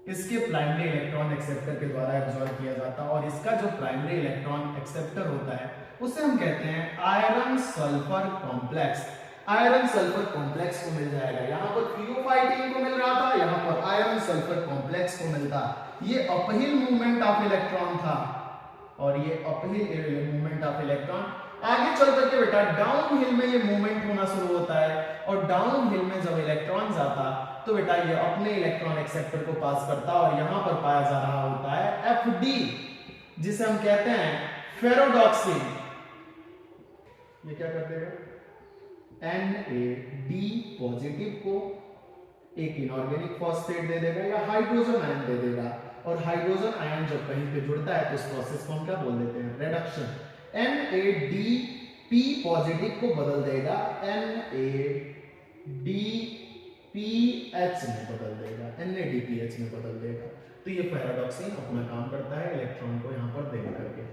इसके प्राइमरी इलेक्ट्रॉन एक्सेप्टर के द्वारा एब्जॉर्ब किया जाता है, और इसका जो प्राइमरी इलेक्ट्रॉन एक्सेप्टर होता है उसे हम कहते हैं iron sulphur complex. Iron sulphur complex को मिल जाएगा। यहाँ पर थियोफाइटिन को मिल रहा था, यहाँ पर आयरन सल्फर कॉम्प्लेक्स को मिलता। ये अपहिल मूवमेंट ऑफ इलेक्ट्रॉन था, और ये अपहिल मूवमेंट ऑफ इलेक्ट्रॉन। आगे चल करके बेटा डाउन हिल में ये मूवमेंट होना शुरू होता है, और डाउन हिल में जब इलेक्ट्रॉन जाता तो बेटा ये अपने इलेक्ट्रॉन एक्सेप्टर को पास करता, और यहां पर पाया जा रहा होता है FD, जिसे हम कहते हैं फेरोडॉक्सिन। ये क्या करते हैं, NAD पॉजिटिव को एक इनऑर्गेनिक फॉस्फेट दे देगा या हाइड्रोजन आयन दे देगा, और हाइड्रोजन आयन जब कहीं पे जुड़ता है तो इस प्रोसेस को हम क्या बोल देते हैं, रिडक्शन। NADP पॉजिटिव को बदल देगा NADPH में बदल देगा, NADPH में बदल देगा। तो ये पैराडॉक्सिन अपना काम करता है, इलेक्ट्रॉन को यहाँ पर दे करके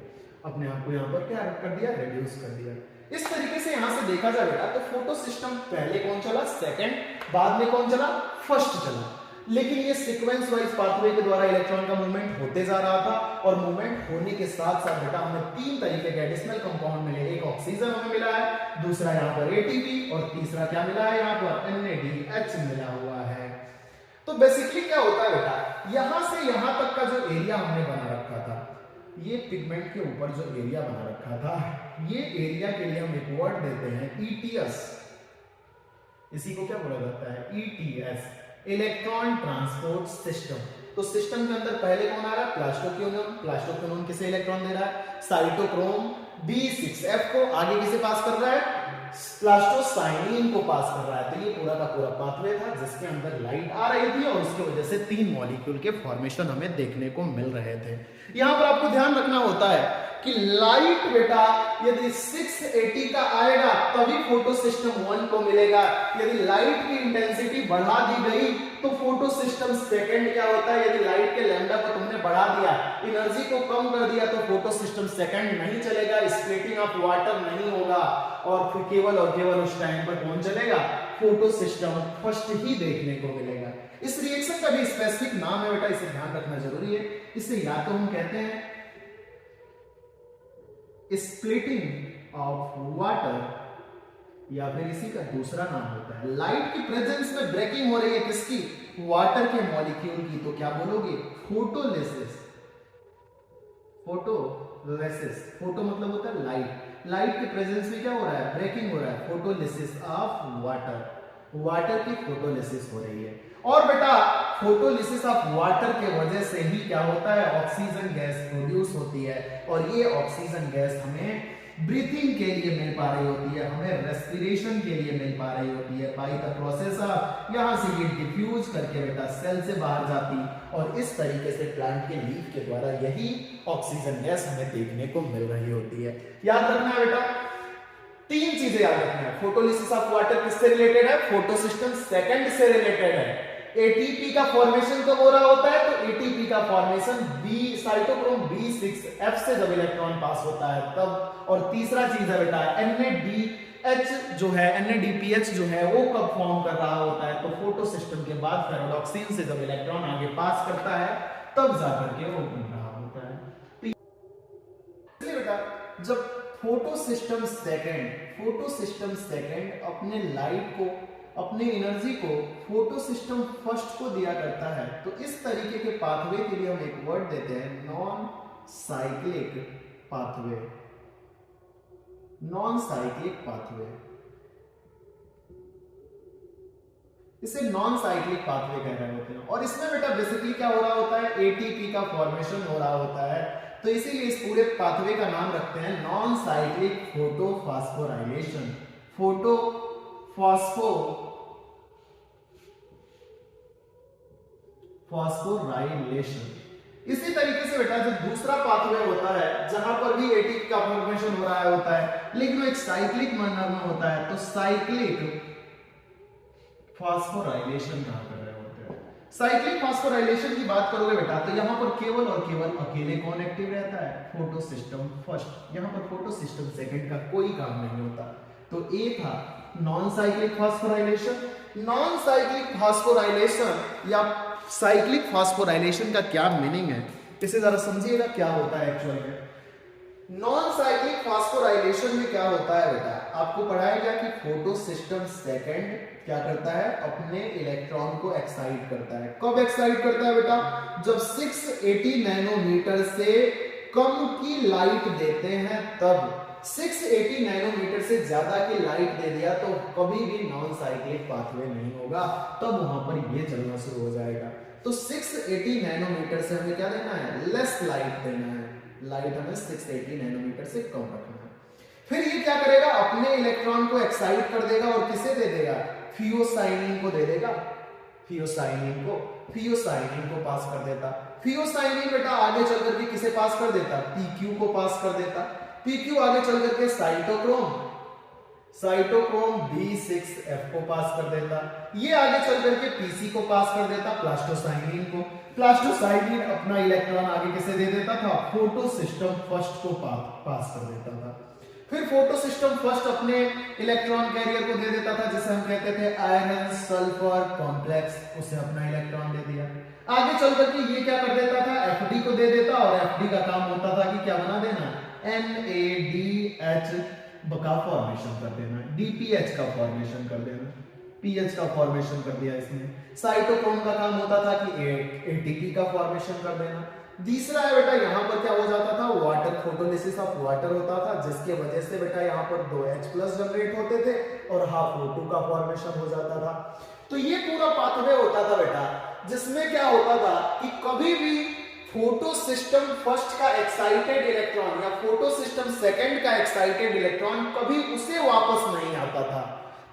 अपने आप को यहाँ पर क्या कर दिया, रिड्यूस कर दिया। इस तरीके से यहां से देखा जाए बेटा तो फोटो सिस्टम पहले कौन चला, सेकंड, बाद में कौन चला, फर्स्ट चला। लेकिन ये सीक्वेंस वाइज पाथवे के द्वारा इलेक्ट्रॉन का मूवमेंट होते जा रहा था, और मूवमेंट होने के साथ साथ बेटा हमें तीन तरीके के एडिशनल कंपाउंड मिले। एक ऑक्सीजन हमें मिला है, दूसरा यहाँ पर ATP, और तीसरा क्या मिला है, यहाँ पर NADH मिला हुआ है। तो बेसिकली क्या होता है बेटा, यहां से यहां तक का जो एरिया हमने बना रखा था, ये पिगमेंट के ऊपर जो एरिया बना रखा था, ये एरिया के लिए हम एक वर्ड देते हैं ETS। इसी को क्या बोला जाता है, ETS, इलेक्ट्रॉन ट्रांसपोर्ट सिस्टम। तो सिस्टम के अंदर पहले कौन आ रहा है, प्लास्टोक्विनोन। प्लास्टोक्विनोन किसे इलेक्ट्रॉन दे रहा है, साइटोक्रोम B6F को। आगे किसे पास कर रहा है, प्लास्टोसाइनिन को पास कर रहा है। तो ये पूरा का पूरा पाथवे था जिसके अंदर लाइट आ रही थी, और उसकी वजह से तीन मॉलिक्यूल के फॉर्मेशन हमें देखने को मिल रहे थे। यहां पर आपको ध्यान रखना होता है कि लाइट बेटा यदि 680 का आएगा तभी फोटो सिस्टम 1 को मिलेगा। यदि लाइट की इंटेंसिटी बढ़ा दी गई तो फोटो सिस्टम सेकंड क्या होता है, यदि लाइट के लैम्डा को तुमने बढ़ा दिया, एनर्जी को कम कर दिया, तो फोटो सिस्टम सेकंड नहीं चलेगा, स्प्लिटिंग ऑफ वाटर नहीं होगा, और फिर केवल और केवल उस टाइम पर कौन चलेगा, फोटो सिस्टम फर्स्ट ही देखने को मिलेगा। इस रिएक्शन का भी स्पेसिफिक नाम है बेटा, इसे ध्यान रखना जरूरी है। इसे या तो हम कहते हैं स्प्लिटिंग ऑफ वाटर, या फिर इसी का दूसरा नाम होता है, लाइट की प्रेजेंस में ब्रेकिंग हो रही है किसकी, वाटर के मॉलिक्यूल की, तो क्या बोलोगे, फोटोलिसिस। फोटोलिसिस, फोटो मतलब होता है लाइट, लाइट के प्रेजेंस में क्या हो रहा है, ब्रेकिंग हो रहा है, फोटोलिसिस ऑफ वाटर, वाटर की फोटोलिसिस हो रही है। और बेटा फोटोलिसिस ऑफ वाटर के वजह से ही क्या होता है, ऑक्सीजन गैस प्रोड्यूस होती है, और ये ऑक्सीजन गैस हमें ब्रीथिंग के लिए मिल पा रही होती है, हमें रेस्पिरेशन के लिए मिल पा रही होती है। बाय द प्रोसेस ऑफ, यहां से ये डिफ्यूज करके बेटा सेल से बाहर जाती, और इस तरीके से प्लांट के लीफ के द्वारा यही ऑक्सीजन गैस हमें देखने को मिल रही होती है। याद रखना है बेटा, तीन चीजें याद रखना है। फोटोलिसिस ऑफ वाटर किससे रिलेटेड है, फोटो सिस्टम सेकंड से रिलेटेड है। एटीपी का फॉर्मेशन कब हो रहा होता है? तो एटीपी का फॉर्मेशन साइटोक्रोम B6F से जब इलेक्ट्रॉन पास होता है तब। और तीसरा चीज है बेटा NADH जो है, NADPH जो है वो कब फॉर्म कर रहा होता है? तो फोटो सिस्टम के बाद फेरोडॉक्सिन से जब इलेक्ट्रॉन आगे पास करता है तब जाकर के वो बन रहा होता है। तो इसलिए बेटा जब फोटो सिस्टम सेकंड अपने लाइट को, अपने एनर्जी को फोटो सिस्टम फर्स्ट को दिया करता है, तो इस तरीके के पाथवे के लिए हम एक वर्ड देते हैं non cyclic pathway. Non cyclic pathway, इसे नॉन साइक्लिक पाथवे कह रहे होते हैं। और इसमें बेटा बेसिकली क्या हो रहा होता है? एटीपी का फॉर्मेशन हो रहा होता है, तो इसीलिए इस पूरे पाथवे का नाम रखते हैं नॉन साइक्लिक फोटोफॉस्फोराइलेशन। फोटोफॉस्फोराइलेशन। इसी तरीके से बेटा जो दूसरा पाथवे होता है जहां पर भी एटीपी का फॉर्मेशन हो रहा होता है लेकिन वो एक साइक्लिक मैनर में होता है, तो साइक्लिक फास्फोराइलेशन कहा कर रहे होते हैं। साइक्लिक फास्फोराइलेशन की बात करोगे बेटा तो यहां पर केवल और केवल अकेले कौन एक्टिव रहता है? Photo system first. यहां पर फोटो सिस्टम सेकंड का कोई काम नहीं होता। तो ए था non cyclic phosphorylation. Non cyclic phosphorylation या साइक्लिक फास्फोराइलेशन का क्या मीनिंग है, इसे जरा समझिएगा क्या होता है एक्चुअल में। नॉन साइक्लिक फास्फोराइलेशन में क्या होता है बेटा? आपको पढ़ाया गया कि फोटो सिस्टम सेकंड क्या करता है? अपने इलेक्ट्रॉन को एक्साइट करता है। कब एक्साइट करता है बेटा? जब 680 नैनोमीटर से कम की लाइट देते हैं तब। 680 नैनोमीटर से ज्यादा की लाइट दे दिया तो कभी भी नॉन साइक्लिक पाथवे नहीं होगा, तब वहां पर ये चलना शुरू हो जाएगा। तो 680 नैनोमीटर से हमें क्या देना है? लेस लाइट देना है। लाइट हमें 680 नैनोमीटर से कम रखना है। फिर ये क्या करेगा? अपने इलेक्ट्रॉन को एक्साइट कर देगा और किसे दे देगा? थियोसाइनिन को दे देगा। थियोसाइनिन को पास कर देता। थियोसाइनिन बेटा आगे चल करके किसे पास कर देता? PQ को पास कर देता। PQ आगे चल करके साइटोक्रोम B6F को पास कर देता। ये आगे चल करके PC को पास कर देता, प्लास्टोसाइनिन को। प्लास्टोसाइनिन अपना इलेक्ट्रॉन आगे किसे दे देता था? फोटो सिस्टम फर्स्ट को पास कर देता था। फिर फोटो सिस्टम फर्स्ट अपने इलेक्ट्रॉन कैरियर को दे देता था, जिसे हम कहते थे आयरन सल्फर कॉम्प्लेक्स, उसे अपना इलेक्ट्रॉन दे दिया। आगे चल करके ये क्या कर देता था? FD को दे देता, और FD का काम होता था कि क्या बना देना? NADH का फॉर्मेशन कर देना, DPH का फॉर्मेशन कर देना, PH का फॉर्मेशन कर दिया इसने। साइटोक्रोम का काम होता था कि ATP का फॉर्मेशन कर देना। तीसरा है बेटा यहाँ पर क्या हो जाता था? वाटर, फोटोलिसिस ऑफ वाटर होता था, जिसके वजह से बेटा यहाँ पर 2H+ जनरेट होते थे और हाफ O2 का फॉर्मेशन हो जाता था। तो ये पूरा पाथवे होता था बेटा, जिसमें क्या होता था कि कभी भी फोटो सिस्टम फर्स्ट का एक्साइटेड इलेक्ट्रॉन या फोटो सिस्टम सेकंड का एक्साइटेड इलेक्ट्रॉन कभी उसे वापस नहीं आता था।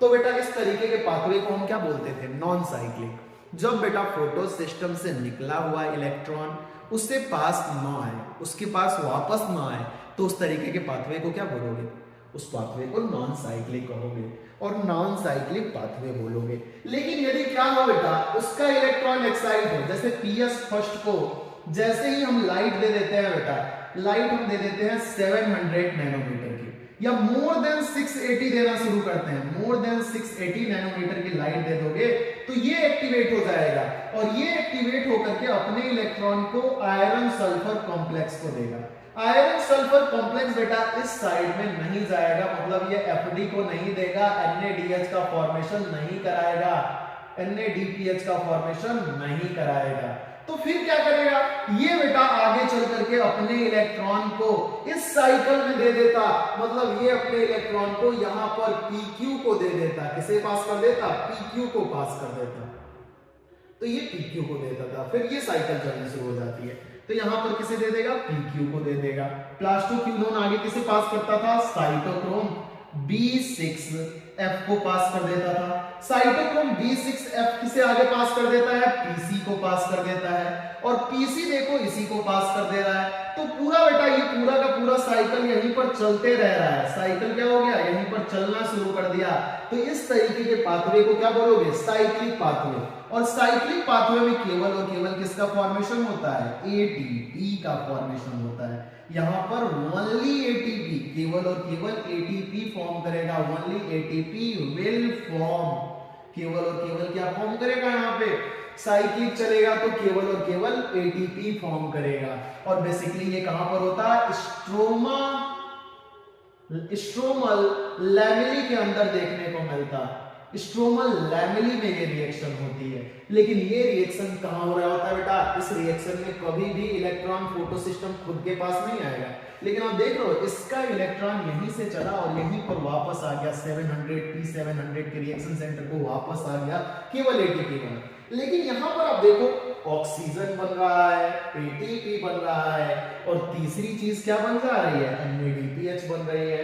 तो बेटा इस तरीके के पाथवे को हम क्या बोलते थे? Non cyclic. जब बेटा फोटो सिस्टम से निकला हुआ इलेक्ट्रॉन उससे पास न आए, उसके पास वापस न आए, तो उस तरीके के पाथवे को क्या बोलोगे? उस पाथवे को नॉन साइक्लिक कहोगे और नॉन साइक्लिक पाथवे बोलोगे। लेकिन यदि क्या हो बेटा, उसका इलेक्ट्रॉन एक्साइट हो, जैसे PS फर्स्ट को जैसे ही हम लाइट दे देते हैं बेटा, लाइट हम दे देते हैं 700 नैनोमीटर की, या मोर देन 680 देना शुरू करते हैं, मोर देन 680 नैनोमीटर की लाइट दे दोगे तो ये एक्टिवेट हो जाएगा, और ये एक्टिवेट होकर के अपने इलेक्ट्रॉन को आयरन सल्फर कॉम्प्लेक्स को देगा। आयरन सल्फर कॉम्प्लेक्स बेटा इस साइड में नहीं जाएगा, मतलब ये FD को नहीं देगा, NADH का फॉर्मेशन नहीं कराएगा, NADPH का फॉर्मेशन नहीं कराएगा। तो फिर क्या करेगा? ये बेटा आगे चल करके अपने इलेक्ट्रॉन को इस साइकिल में दे देता, मतलब ये अपने इलेक्ट्रॉन को यहां पर PQ को दे देता। किसे पास कर देता? PQ को पास कर देता। तो ये PQ को देता था, फिर ये साइकिल चलनी शुरू हो जाती है। तो यहां पर किसे दे देगा? PQ को दे देगा। प्लास्टोक्यूनोन आगे किसे पास करता था? साइटोक्रोम B6F को पास कर देता था। साइटोक्रोम B6F किसे आगे पास कर देता है? PC को पास कर देता है, और PC देखो इसी को पास कर दे रहा है। तो पूरा बेटा ये पूरा का पूरा साइकिल यहीं पर चलते रह रहा है। साइकिल क्या हो गया? यहीं पर चलना शुरू कर दिया। तो इस तरीके के पाथवे को क्या बोलोगे? Cyclic pathway. और साइक्लिक पाथवे में केवल और केवल किसका फॉर्मेशन होता है? एटीपी का फॉर्मेशन होता है। यहां पर ओनली एटीपी, केवल और केवल एटीपी फॉर्म करेगा। ओनली एटीपी विल फॉर्म, केवल और केवल क्या फॉर्म करेगा? यहाँ पे साइक्लिक चलेगा तो केवल और केवल एटीपी फॉर्म करेगा। और बेसिकली ये कहां पर होता है? स्ट्रोमल लैमेली के अंदर देखने को मिलता है। स्ट्रोमल लैमेली में ये रिएक्शन होती है। लेकिन ये रिएक्शन कहां हो रहा होता है बेटा? इस रिएक्शन में कभी भी इलेक्ट्रॉन फोटो सिस्टम खुद के पास नहीं आएगा। लेकिन आप देख रहे हो इसका इलेक्ट्रॉन यहीं से चला और यहीं पर वापस आ गया 700 P700 के रिएक्शन सेंटर को वापस आ गया केवल एटीपी बना। लेकिन यहां पर आप देखो ऑक्सीजन बन रहा है, एटीपी बन रहा है और तीसरी चीज क्या बन जा रही है? NADPH बन रही है।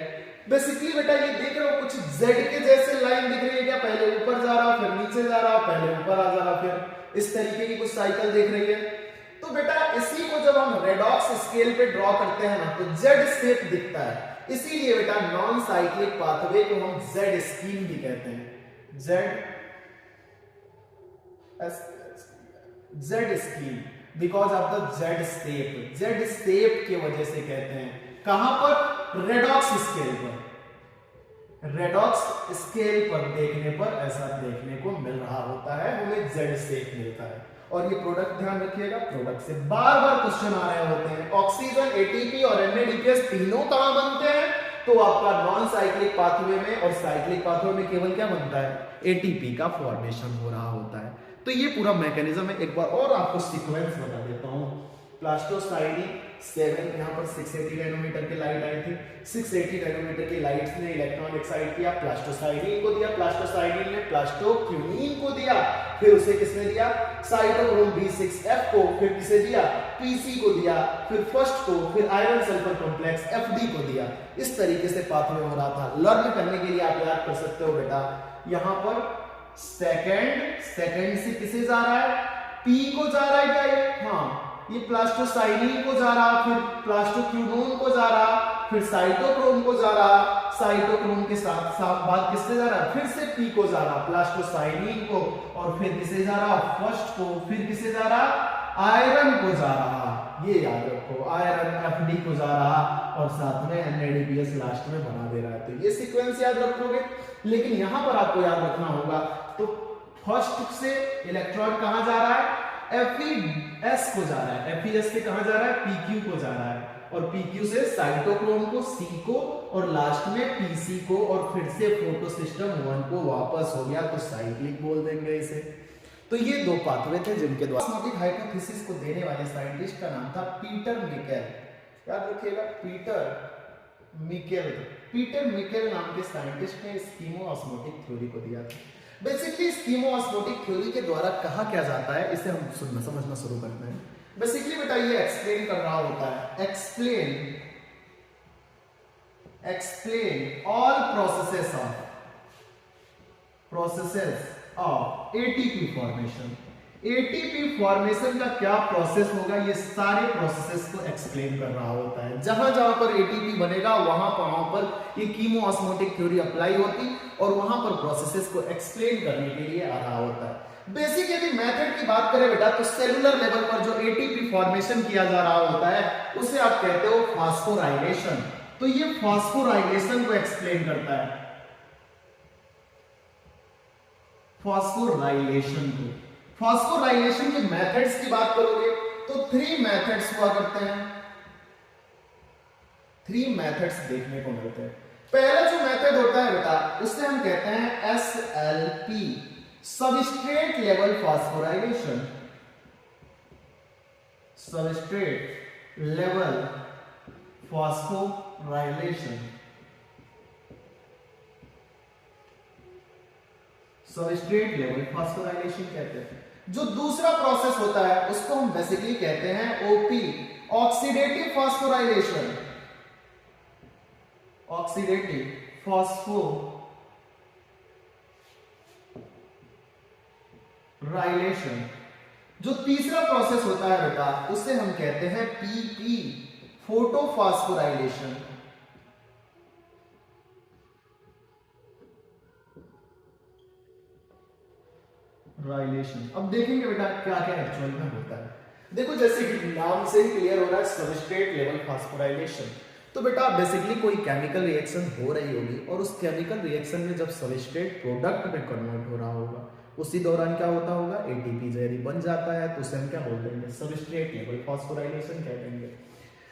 बेसिकली बेटा ये देख रहे हो कुछ Z के जैसे लाइन दिख रही है क्या? पहले ऊपर जा रहा फिर नीचे जा रहा, पहले ऊपर आ जा रहा फिर इस तरीके की कुछ साइकिल देख रही है। तो बेटा इसी को जब हम रेडॉक्स स्केल पे ड्रॉ करते हैं ना तो Z शेप दिखता है। इसीलिए बेटा नॉन साइक्लिक पाथवे को हम Z स्कीम भी कहते हैं। Z scheme because of the Z step. Z step की वजह से कहते हैं। कहां पर? रेडॉक्स स्केल पर। रेडॉक्स स्केल पर देखने पर ऐसा देखने को मिल रहा होता है, हमें Z शेप मिलता है। और ये प्रोडक्ट ध्यान रखिएगा, प्रोडक्ट से बार बार क्वेश्चन आ रहे होते हैं। ऑक्सीजन, एटीपी और NADPH तीनों कहां बनते हैं? तो आपका नॉन साइक्लिक पाथवे में और साइक्लिक पाथवे में केवल क्या बनता है? एटीपी का फॉर्मेशन हो रहा होता है। तो ये पूरा मैकेनिज्म है। एक बार और आपको सीक्वेंस बता देता हूं। प्लास्टोसाइनिन 7 यहाँ पर 680 नैनोमीटर की लाइट आई थी। 680 नैनोमीटर की लाइट ने इलेक्ट्रॉन एक्साइट किया, प्लास्टोसाइनिन को दिया, प्लास्टोसाइनिन ने प्लास्टोक्यूनिन को दिया, फिर उसे किसने दिया? साइटोक्रोम B6F को, फिर किसे दिया? PC को दिया, फिर फर्स्ट को, फिर आयरन सल्फर कॉम्प्लेक्स FD को दिया। इस तरीके से पाथवे हो रहा था। लर्न करने के लिए आप याद कर सकते हो बेटा, यहाँ पर सेकंड से किसे जा रहा है? P को जा रहा है क्या ये? हाँ, ये प्लास्टोसाइनिन को जा रहा, फिर प्लास्टोक्यूनोन को जा रहा, फिर साइटोक्रोम को जा रहा, साइटोक्रोम के साथ साथ बाद किससे जा रहा? फिर से P को जा रहा, प्लास्टोसाइनिन को, और फिर किसे जा रहा? फर्स्ट को, फिर किसे जा रहा? आयरन को जा रहा। ये याद रखो, आयरन FD को जा रहा और साथ में NADPH लास्ट में बना दे रहा है। तो ये सीक्वेंस याद रखोगे। लेकिन यहां पर आपको याद रखना होगा, तो फर्स्ट से इलेक्ट्रॉन कहां जा रहा है? FeS को जा रहा है। FeS से कहां जा रहा है? PQ को जा रहा है। और PQ से साइटोक्रोम को, C को, और लास्ट में PC को, और फिर से फोटो सिस्टम 1 को वापस हो गया। तो साइक्लिक बोल देंगे इसे। तो ये दो पाथवे थे जिनके द्वारा ऑस्मोटिक हाइपोथेसिस को देने वाले साइंटिस्ट का नाम था पीटर मिकेल। याद रखिएगा, पीटर मिकेल। पीटर मिकेल नाम के साइंटिस्ट ने स्कीमो ऑस्मोटिक थ्योरी को दिया था। बेसिकली स्कीमो ऑस्मोटिक थ्योरी के द्वारा कहा क्या जाता है, इसे हम समझना शुरू करते हैं। बेसिकली बेटा ये एक्सप्लेन कर रहा होता है, explain all processes of ATP formation. ATP formation का क्या प्रोसेस होगा, ये सारे प्रोसेसेस को एक्सप्लेन कर रहा होता है। जहां जहां पर एटीपी बनेगा वहां पर ये कीमो ऑस्मोटिक थ्योरी अप्लाई होती और वहां पर प्रोसेसेस को एक्सप्लेन करने के लिए आ रहा होता है। बेसिक यदि मेथड की बात करें बेटा, तो सेलुलर लेवल पर जो एटीपी फॉर्मेशन किया जा रहा होता है उसे आप कहते हो फास्फोराइलेशन। तो ये फास्फोराइलेशन को एक्सप्लेन करता है, फास्फोराइलेशन के मेथड्स की बात करोगे तो 3 मेथड्स हुआ करते हैं। 3 मेथड्स देखने को मिलते हैं। पहला जो मेथड होता है बेटा, उसे हम कहते हैं SLP, substrate level phosphorylation. Substrate level phosphorylation, substrate level phosphorylation कहते हैं। जो दूसरा प्रोसेस होता है उसको हम बेसिकली कहते हैं OP, oxidative phosphorylation. Oxidative phosphorylation. जो तीसरा प्रोसेस होता है बेटा, उसे हम कहते हैं PP, फोटोफास्फोराइलेशन। फास्फोराइलेशन। अब देखेंगे बेटा क्या क्या एक्चुअल में होता है। देखो जैसे कि नाम से ही क्लियर हो रहा है सबस्ट्रेट लेवल फास्फोराइलेशन। तो बेटा बेसिकली कोई केमिकल रिएक्शन हो रही होगी और उस केमिकल रिएक्शन में जब सबस्ट्रेट प्रोडक्ट में कन्वर्ट हो रहा होगा उसी दौरान क्या होता होगा एटीपी जैरी बन जाता है, तो उसे हम क्या बोल देंगे सबस्ट्रेट लेवल फास्फोराइलेशन कह देंगे।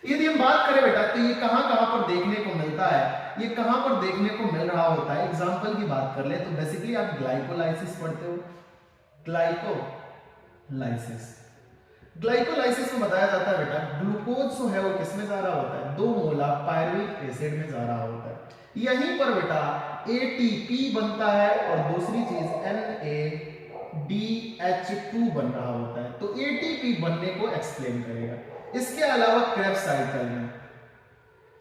यदि हम बात करें बेटा तो ये कहां कहां पर देखने को मिलता है, ये कहां पर देखने को मिल रहा होता है, एग्जांपल की बात कर ले तो बेसिकली आप ग्लाइकोलाइसिस पढ़ते हो। ग्लाइकोलाइसिस, ग्लाइकोलाइसिस में बताया जाता है बेटा ग्लूकोज जो है वो किसमें जा रहा होता है 2 मोलार पायरुविक एसिड में जा रहा होता है। यहीं पर बेटा एटीपी बनता है और दूसरी चीज NADH2 बन रहा होता है, तो एटीपी बनने को एक्सप्लेन करेगा। इसके अलावा क्रेब्स साइकिल में,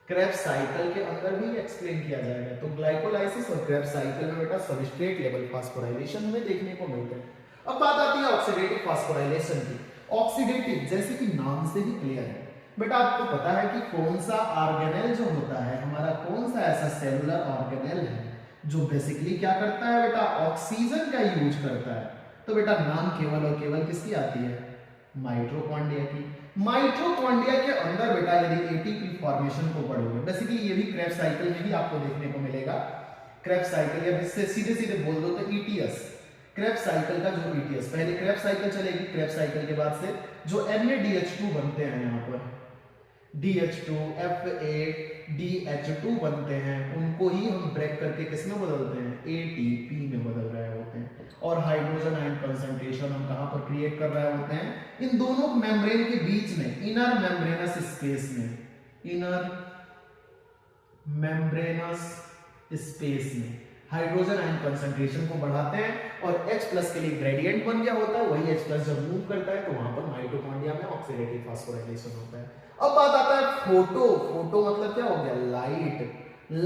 क्रेब्स साइकिल के अंदर भी एक्सप्लेन किया जाएगा। तो ग्लाइकोलाइसिस और क्रेब्स साइकिल में बेटा सबस्ट्रेट लेवल फास्फोराइलेशन हमें देखने को मिलते हैं। अब बात आती है ऑक्सीडेटिव फास्फोराइलेशन की। ऑक्सीडेटिव जैसे कि नाम से ही क्लियर है बेटा, आपको पता है कि कौन सा ऑर्गेनेल जो होता है हमारा, कौन सा ऐसा सेलुलर ऑर्गेनेल है जो बेसिकली क्या करता है बेटा ऑक्सीजन का यूज करता है। तो बेटा नाम केवल और केवल किसकी आती है माइटोकॉन्ड्रिया की। माइटोकॉन्ड्रिया के अंदर बेटा यदि एटीपी फॉर्मेशन को पढ़ोगे बेसिकली ये भी क्रेब्स साइकिल में ही आपको देखने को मिलेगा। क्रेब्स साइकिल या इससे सीधे सीधे बोल दो तो ईटीएस, क्रेब्स साइकिल का जो ईटीएस, पहले क्रेब्स साइकिल चलेगी, क्रेब्स साइकिल के बाद से जो NADH2 बनते हैं यहाँ पर DH2 FADH2 बनते हैं उनको ही हम ब्रेक करके किसमें बदलते हैं ATP में बदल रहे होते हैं। और हाइड्रोजन आयन कंसंट्रेशन हम कहां पर क्रिएट कर रहे होते हैं इन दोनों मेम्ब्रेन के बीच में, इनर मेम्ब्रेनस स्पेस में, इनर मेम्ब्रेनस स्पेस में हाइड्रोजन आयन कंसंट्रेशन को बढ़ाते हैं और H+ के लिए ग्रेडियंट बन गया होता है। वही H+ जब मूव करता है तो वहां पर माइटोकॉन्ड्रिया में ऑक्सीडेटिव फास्फोराइलेशन होता है। अब बात आता है फोटो। फोटो मतलब क्या हो गया लाइट।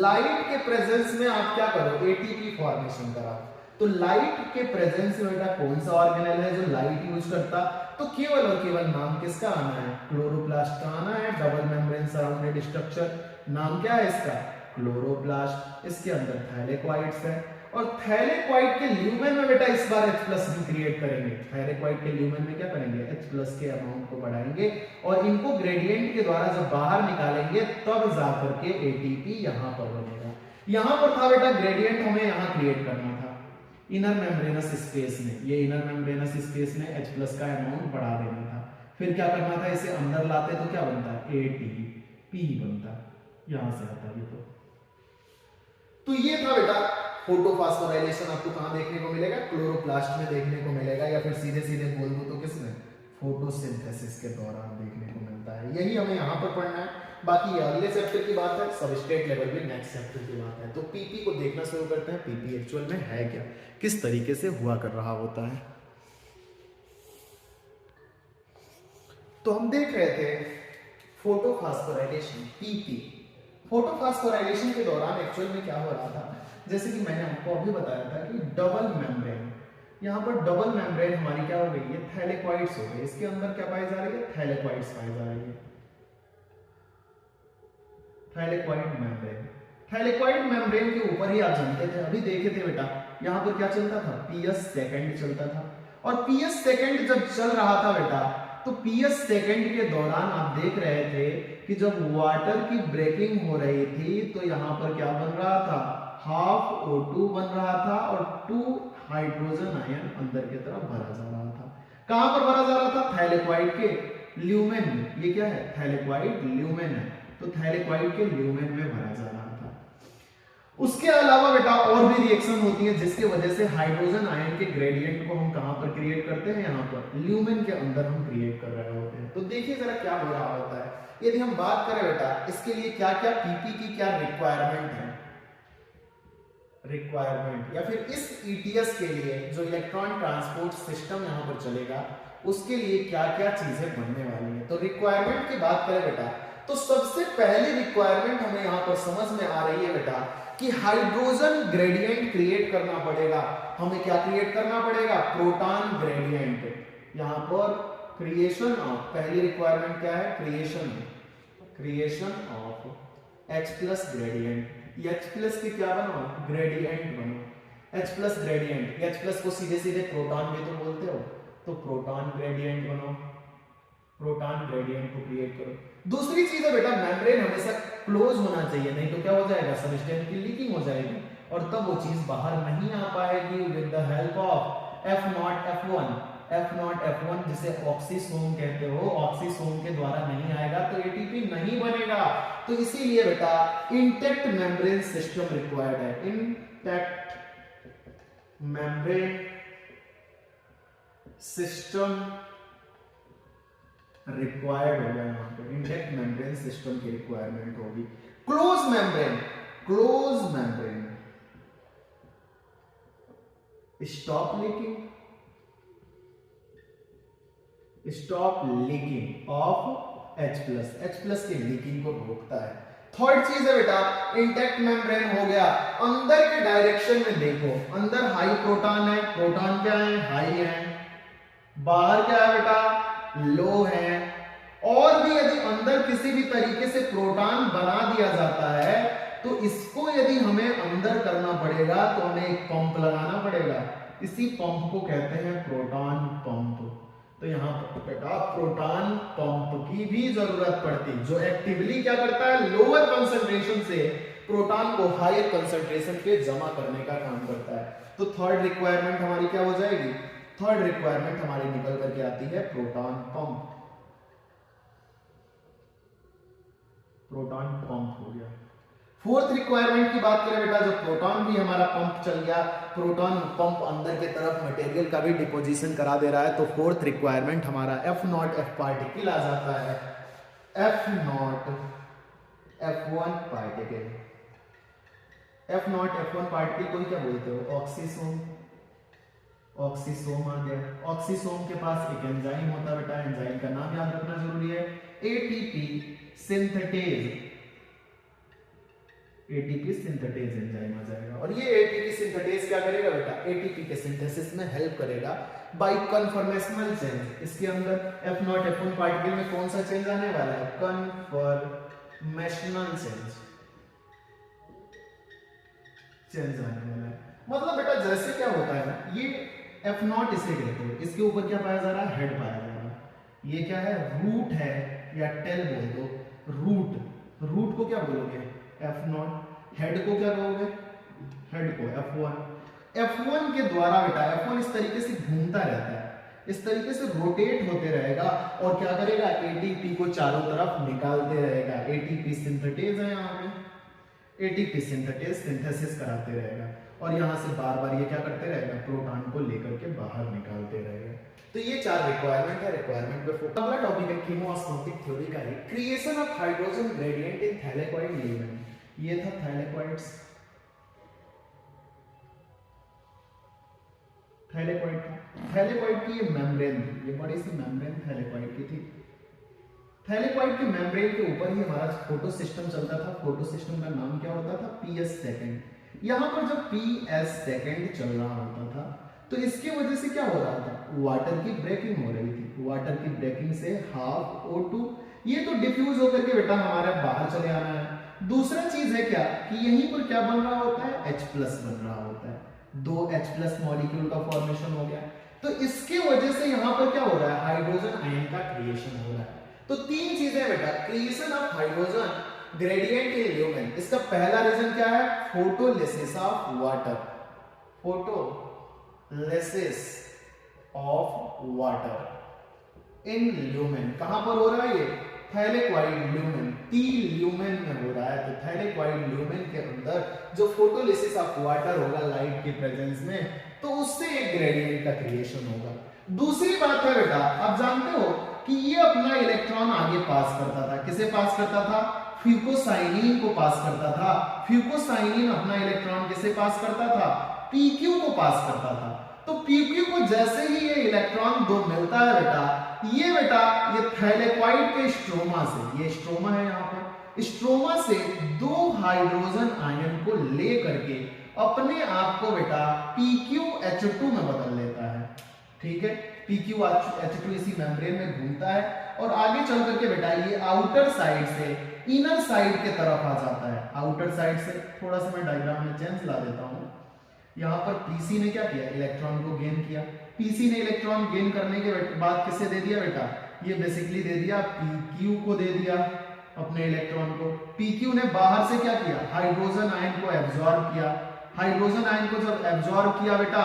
लाइट के प्रेजेंस में आप क्या करो एटीपी फॉर्मेशन करा। तो लाइट के प्रेजेंस में बेटा कौन सा ऑर्गेनेल है जो लाइट यूज करता, तो केवल और केवल नाम किसका आना है क्लोरोप्लास्ट का आना है। डबल मेम्ब्रेन सराउंडेड स्ट्रक्चर, नाम क्या है इसका क्लोरोप्लास्ट। इसके अंदर थैलेक्वाइड्स है और थैलेक्वाइड के ल्यूमेन में बेटा इस बार H+ भी क्रिएट करेंगे। थैलेक्वाइड के ल्यूमेन में क्या करेंगे H+ के अमाउंट को बढ़ाएंगे और इनको ग्रेडियंट के द्वारा जब बाहर निकालेंगे तब जाकर के एटीपी यहां पर बनेगा। यहां पर था बेटा ग्रेडियंट हमें यहां क्रिएट करना था इनर मेम्ब्रेनस स्पेस में, ये इनर मेम्ब्रेनस स्पेस में H+ का अमाउंट बढ़ा देना था। फिर क्या करना था इसे अंदर लाते तो क्या बनता ATP बनता, यहां से आता ये तो ये था बेटा फोटोफॉस्फोराइलेशन। आपको कहां देखने को मिलेगा क्लोरोप्लास्ट में देखने को मिलेगा, या फिर सीधे सीधे बोल दो तो किसमें फोटोसिंथेसिस के दौरान देखने को मिलता है। यही हमें यहां पर पढ़ना है। बाकी अगले चैप्टर की बात है, सबस्ट्रेट लेवल भी नेक्स्ट चैप्टर की बात है। तो पीपी को देखना शुरू करते हैं। पीपी एक्चुअल में है क्या, किस तरीके से हुआ कर रहा होता है। तो हम देख रहे थे फोटोफॉस्फोराइलेशन पीपी। फोटोफॉस्फोराइलेशन के दौरान एक्चुअल में क्या हो रहा था, जैसे कि मैंने आपको अभी बताया था कि डबल मेम्ब्रेन, यहाँ पर डबल मेम्ब्रेन हमारी क्या हो गई है थैलेक्वाइड्स हो गए। इसके अंदर क्या पाई जा रही है थैलेक्वाइड्स पाई जा रही है। थैलेक्वाइड मेम्ब्रेन, थैलेक्वाइड मेम्ब्रेन के ऊपर ही आप जानते थे अभी देखे थे बेटा यहाँ पर क्या चलता था PS सेकंड चलता था। और PS सेकंड जब चल रहा था बेटा तो PS सेकंड के दौरान आप देख रहे थे कि जब वाटर की ब्रेकिंग हो रही थी तो यहाँ पर क्या बन रहा था हाफ O2 बन रहा था और 2 हाइड्रोजन आयन अंदर की तरफ भरा जा रहा था। कहां पर भरा जा रहा था थैलेक्वाइड के ल्यूमेन में। ये क्या है थैलेक्वाइड ल्यूमेन है, तो थैलेक्वाइड के ल्यूमेन में भरा जा रहा था। उसके अलावा बेटा और भी रिएक्शन होती है जिसके वजह से हाइड्रोजन आयन के ग्रेडियंट को हम कहां पर क्रिएट करते हैं यहाँ पर ल्यूमेन के अंदर हम क्रिएट कर रहे होते हैं। तो देखिए जरा क्या हो रहा होता है। यदि हम बात करें बेटा इसके लिए क्या क्या पीपी की क्या रिक्वायरमेंट है, रिक्वायरमेंट या फिर इस ईटीएस के लिए जो इलेक्ट्रॉन ट्रांसपोर्ट सिस्टम यहां पर चलेगा उसके लिए क्या क्या चीजें बनने वाली है। तो रिक्वायरमेंट की बात करें बेटा तो सबसे पहली रिक्वायरमेंट हमें यहां पर समझ में आ रही है बेटा कि हाइड्रोजन ग्रेडियंट क्रिएट करना पड़ेगा। हमें क्या क्रिएट करना पड़ेगा प्रोटॉन ग्रेडियंट। यहां पर क्रिएशन ऑफ, पहली रिक्वायरमेंट क्या है creation of H+ gradient. H+ के क्या बनाओ ग्रेडियंट बनो। H plus gradient, H plus को सीधे सीधे प्रोटॉन भी तो बोलते हो, तो प्रोटॉन ग्रेडियंट बनाओ, प्रोटॉन ग्रेडियंट को क्रिएट करो। दूसरी चीज है बेटा, मेम्ब्रेन हमेशा क्लोज होना चाहिए, नहीं तो क्या हो जाएगा, सबस्टेंस की लीकिंग हो जाएगी और तब वो चीज बाहर नहीं आ पाएगी with the help of F0 F1 जिसे ऑक्सीसोम कहते हो, ऑक्सीसोम के द्वारा नहीं आएगा तो एटीपी नहीं बनेगा। तो इसीलिए बेटा इंटैक्ट मेम्ब्रेन सिस्टम रिक्वायर्ड है, इंटैक्ट मेम्ब्रेन सिस्टम रिक्वायर्ड होगा, यहाँ पे इंटैक्ट मेम्ब्रेन सिस्टम की रिक्वायरमेंट होगी। Close membrane stop leaking of H plus की लीकिंग को रोकता है। थर्ड चीज है बेटा, इंटैक्ट मेम्ब्रेन हो गया, अंदर के डायरेक्शन में देखो, अंदर हाई प्रोटॉन है, प्रोटॉन क्या है, हाई है, बाहर क्या है बेटा, लो है। और भी यदि अंदर किसी भी तरीके से प्रोटॉन बना दिया जाता है तो इसको यदि हमें अंदर करना पड़ेगा तो हमें एक पंप लगाना पड़ेगा, इसी पंप को कहते हैं प्रोटॉन पंप। तो यहाँ पर बेटा प्रोटॉन पंप की भी जरूरत पड़ती, जो एक्टिवली क्या करता है, लोअर कंसंट्रेशन से प्रोटॉन को हायर कंसंट्रेशन पे जमा करने का काम करता है। तो थर्ड रिक्वायरमेंट हमारी क्या हो जाएगी, थर्ड रिक्वायरमेंट हमारी निकल करके आती है प्रोटॉन पंप। प्रोटॉन पंप हो गया। फोर्थ रिक्वायरमेंट की बात करें बेटा, जब प्रोटॉन भी हमारा पंप चल गया, प्रोटॉन पंप अंदर की तरफ मटेरियल का भी डिपोजिशन करा दे रहा है, तो फोर्थ रिक्वायरमेंट हमारा F0 पार्टिकल आ जाता है, F0 F1 particle. F0 F1 particle को क्या बोलते हो, ऑक्सीसोम। ऑक्सीसोम आ गया, ऑक्सीसोम के पास एक एंजाइम होता है बेटा, एंजाइम का नाम याद रखना जरूरी है, एटीपी सिंथेटेज एंजाइम आ जाएगा। और ये एटीपी सिंथेटेज क्या करेगा बेटा, एटीपी के सिंथेसिस में हेल्प करेगा बाय कन्फर्मेशनल चेंज। इसके अंदर F0 F1 पार्टिकल में कौन सा चेंज आने वाला है, कन्फर्मेशनल चेंज आने वाला है। मतलब बेटा जैसे क्या होता है ना, ये F0 इसे कहते हैं, इसके ऊपर क्या पाया जा रहा है, हेड पाया जा रहा है। ये क्या है, रूट है या टेल बोल दो, रूट को क्या बोलोगे, F0, हेड को क्या कहोगे, हेड को F1 के द्वारा बेटा F1 इस तरीके से घूमता रहता है, इस तरीके से रोटेट होते रहेगा और क्या करेगा, एटीपी को चारों तरफ निकालते रहेगा। एटीपी सिंथेटेज है, यहाँ पे एटीपी सिंथेटेज सिंथेसिस कराते रहेगा और यहाँ से बार बार ये क्या करते रहेगा, प्रोटॉन को लेकर के बाहर निकालते रहेगा। तो ये चार रिक्वायरमेंट है, रिक्वायरमेंट पे फोकस। अगला टॉपिक है कीमोस्मोटिक थ्योरी का, creation of hydrogen gradient in thylakoid lumen. ये था थैलेकॉइड्स, थैलेकॉइड की ये मेम्ब्रेन थी, ये बड़ी सी मेम्ब्रेन थैलेकॉइड की थी। थैलेकॉइड की मेम्ब्रेन के ऊपर ही हमारा फोटो सिस्टम चलता था। फोटो सिस्टम का नाम क्या होता था, PS सेकेंड। यहाँ पर जब PS सेकेंड चल रहा होता था तो इसकी वजह से क्या हो रहा था, वाटर की ब्रेकिंग हो रही थी। वाटर की ब्रेकिंग से हाफ O2 ये तो डिफ्यूज होकर के बेटा हमारे बाहर चले आना है। दूसरा चीज है क्या कि यहीं पर क्या बन रहा होता है, H+ बन रहा होता है, 2 H+ मॉलिक्यूल का फॉर्मेशन हो गया। तो इसके वजह से यहाँ पर क्या हो रहा है, हाइड्रोजन आयन का क्रिएशन हो रहा है। तो तीन चीजें बेटा, creation of hydrogen gradient in lumen. इसका पहला रीजन क्या है, photolysis of water, photolysis of water in lumen. कहां पर हो रहा है ये, थैलेकॉइड ल्यूमेन, T ल्यूमेन में हो रहा है। तो थैलेकॉइड ल्यूमेन के अंदर जो फोटोलिसिस ऑफ वाटर होगा लाइट के प्रेजेंस में, तो उससे एक ग्रेडियंट का क्रिएशन होगा। दूसरी बात है बेटा, आप जानते हो कि ये अपना इलेक्ट्रॉन आगे पास करता था। किसे पास करता था, फ्यूकोसाइनिन को पास करता था। फ्यूकोसाइनिन अपना इलेक्ट्रॉन किसे पास करता था, PQ को पास करता था। तो PQ को जैसे ही ये इलेक्ट्रॉन 2 मिलता है बेटा ये थैलेकॉइड के स्ट्रोमा से, ये स्ट्रोमा है यहाँ पर, स्ट्रोमा से 2 हाइड्रोजन आयन को ले करके अपने आप को बेटा PQH2 में बदल लेता है। ठीक है, PQH2 इसी मेम्ब्रेन में घूमता है और आगे चल करके बेटा ये आउटर साइड से इनर साइड के तरफ आ जाता है। आउटर साइड से, थोड़ा सा मैं डायग्राम में चेंज ला देता हूं, यहाँ पर पीसी ने क्या किया, इलेक्ट्रॉन को गेन किया। पीसी ने इलेक्ट्रॉन गेन करने के बाद किसे दे दिया बेटा, ये बेसिकली दे दिया पीक्यू को दे दिया अपने इलेक्ट्रॉन को। पीक्यू ने बाहर से क्या किया, हाइड्रोजन आयन को एब्जॉर्ब किया। हाइड्रोजन आयन को जब एब्जॉर्ब किया बेटा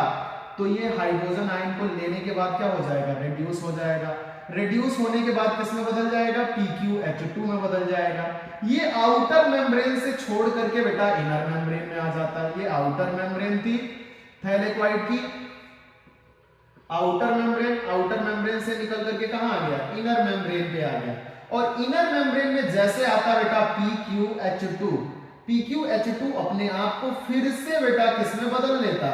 तो ये हाइड्रोजन आयन को लेने के बाद क्या हो जाएगा, रिड्यूस हो जाएगा। रिड्यूस होने के बाद किस में बदल जाएगा, PqH2 में बदल जाएगा। ये आउटर मेम्ब्रेन से छोड़ करके बेटा इनर मेम्ब्रेन में आ जाता है। ये आउटर मेम्ब्रेन थी थैलेक्वाइड की, आउटर मेम्ब्रेन से निकल करके कहां आ गया, इनर मेम्ब्रेन पे आ गया। और इनर मेम्ब्रेन में जैसे आता बेटा PqH2 अपने आप को फिर से बेटा किस में बदल लेता,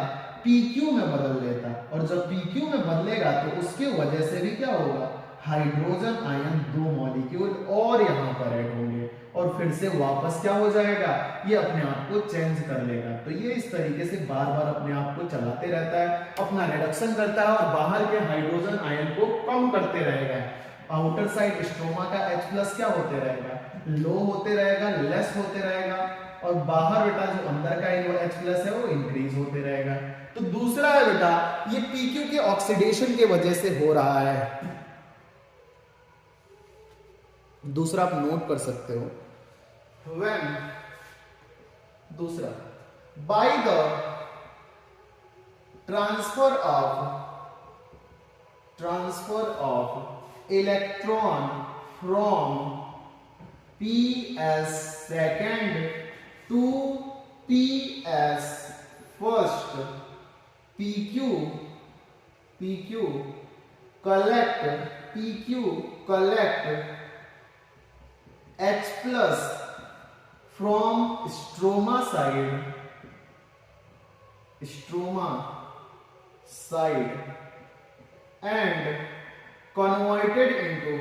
PQ में बदल लेता। और जब PQ में बदलेगा तो उसके वजह से भी क्या होगा, हाइड्रोजन आयन 2 मॉलिक्यूल और यहां पर ऐड होंगे और फिर से वापस क्या हो जाएगा, ये अपने आप को चेंज कर लेगा। तो ये इस तरीके से बार बार अपने आप को चलाते रहता है, अपना रिडक्शन करता है और बाहर के हाइड्रोजन आयन को कम करते रहेगा। आउटर साइड स्ट्रोमा का H+ क्या होते रहेगा, लो होते रहेगा, लेस होते रहेगा। और बाहर बेटा जो अंदर का H+ है वो इंक्रीज होते रहेगा। तो दूसरा है बेटा ये PQ के ऑक्सीडेशन के वजह से हो रहा है। दूसरा आप नोट कर सकते हो, when दूसरा by the transfer of electron from PS second to PS first, PQ collect H+ from stroma side and converted into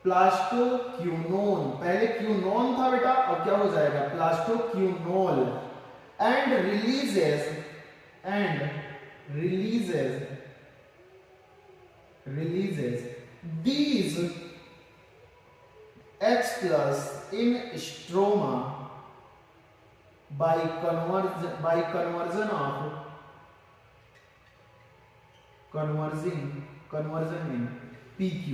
plastoquinone. पहले क्यूनोन था बेटा, अब क्या हो जाएगा, प्लास्टोक्यूनोल। and releases these H+ in stroma by conversion in PQ।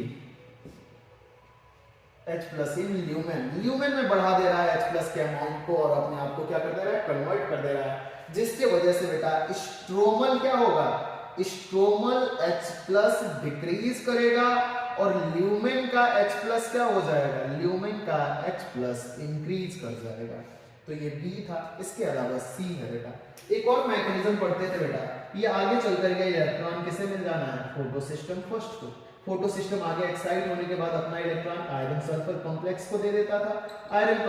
H+ in lumen में बढ़ा दे रहा है H+ के अमाउंट को और अपने आप को क्या कर दे रहा है, कन्वर्ट कर दे रहा है, जिसके वजह से बेटा स्ट्रोमल क्या होगा, स्ट्रोमल H+ डिक्रीज करेगा और ल्यूमेन का H+ क्या हो जाएगा, ल्यूमेन का H+ इंक्रीज कर जाएगा। तो ये B था। इसके अलावा C है बेटा। एक और मैकेनिज्म पढ़ते थे बेटा, ये आगे चल करके इलेक्ट्रॉन किसे मिल जाना है, फोटो सिस्टम फर्स्ट को। फोटो सिस्टम आगे एक्साइट होने के बाद अपना इलेक्ट्रॉन आयरन सल्फर कॉम्प्लेक्स को दे देता था। आयरन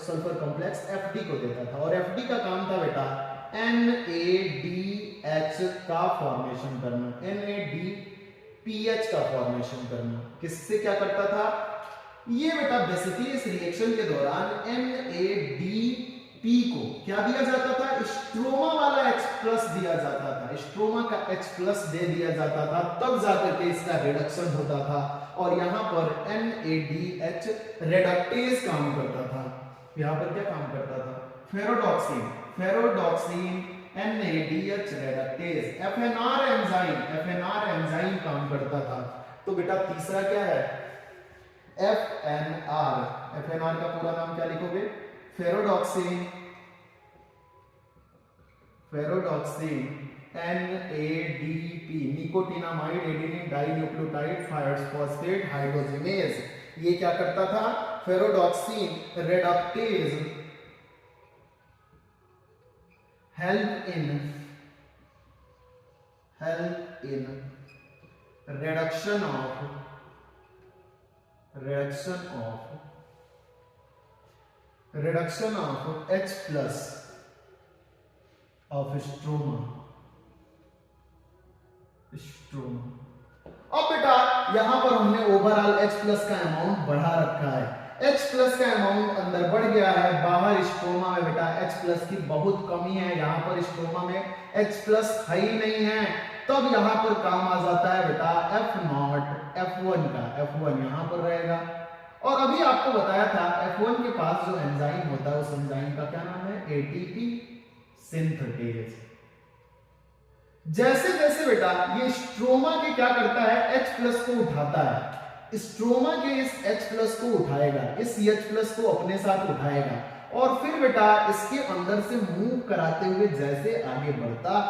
सल्फर कॉम्प्लेक्स Fd को देता था और Fd का काम था बेटा NADH का फॉर्मेशन करना, NADPH का फॉर्मेशन करना। किससे क्या करता था ये बेटा, बेसिकली इस रिएक्शन के दौरान NADP को क्या दिया जाता था, स्ट्रोमा वाला H+ दिया जाता था, स्ट्रोमा का H+ दे दिया जाता था, तब जाकर के इसका रिडक्शन होता था। और यहाँ पर NADH रेडक्टेज काम करता था। यहाँ पर क्या काम करता था, फेरोडॉक्सिन NADH रेडक्टेज, FNR एंजाइम काम करता था। तो बेटा तीसरा क्या है, FNR का पूरा नाम क्या लिखोगे, ferredoxin NADP, nicotinamide adenine dinucleotide phosphate hydrogenase. ये क्या करता था, ferredoxin reductase help in reduction of H+ of stroma। अब बेटा यहां पर हमने ओवरऑल H+ का अमाउंट बढ़ा रखा है। H+ का अमाउंट अंदर बढ़ गया है, बाहर स्ट्रोमा में बेटा H+ की बहुत कमी है। यहां पर स्ट्रोमा में H+ है ही नहीं है, तब यहां पर काम आ जाता है बेटा F0 F1 का। F1 यहां पर रहेगा और अभी आपको बताया था F1 के पास जो एंजाइम होता है उस एंजाइम का क्या नाम है, ATP सिंथेटेज। जैसे जैसे बेटा ये स्ट्रोमा के क्या करता है, H+ को उठाता है, स्ट्रोमा के इस H+ को उठाएगा, इस CH+ को अपने साथ उठाएगा और फिर बेटा इसके अंदर से मूव कराते हुए जैसे आगे बढ़ता,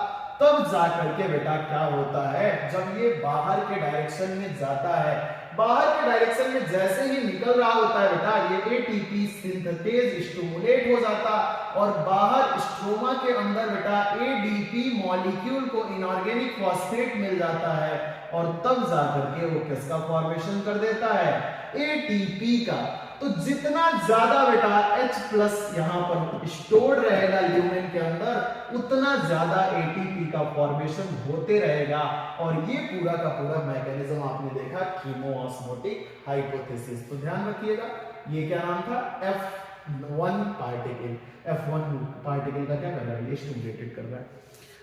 तब जा करके बेटा क्या होता है, जब ये बाहर के डायरेक्शन में जाता है, बाहर के डायरेक्शन में जैसे ही निकल रहा होता है बेटा ये ATP सिंथेटेज स्टिमुलेट हो जाता और बाहर स्ट्रोमा के अंदर बेटा ADP मॉलिक्यूल को इनऑर्गेनिक फॉस्फेट मिल जाता है और तब जाकर के वो किसका फॉर्मेशन कर देता है, ATP का। तो जितना ज्यादा बेटा H+ यहां पर स्टोर रहेगा ल्यूमेन के अंदर, उतना ज्यादा ATP का फॉर्मेशन होते रहेगा और ये पूरा का पूरा मैकेनिज्म आपने देखा कीमोऑस्मोटिक हाइपोथेसिस। तो ध्यान रखिएगा ये क्या नाम था, F1 पार्टिकल। F1 पार्टिकल का क्या कर रहा है, ये स्टिमुलेटेड कर रहा है।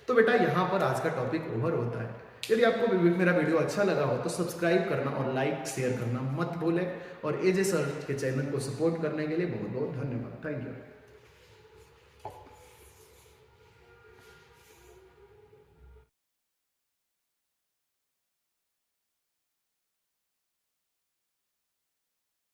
तो बेटा यहाँ पर आज का टॉपिक ओवर होता है। यदि आपको मेरा वीडियो अच्छा लगा हो तो सब्सक्राइब करना और लाइक शेयर करना मत भूलें और एजे सर के चैनल को सपोर्ट करने के लिए बहुत बहुत धन्यवाद। Thank you.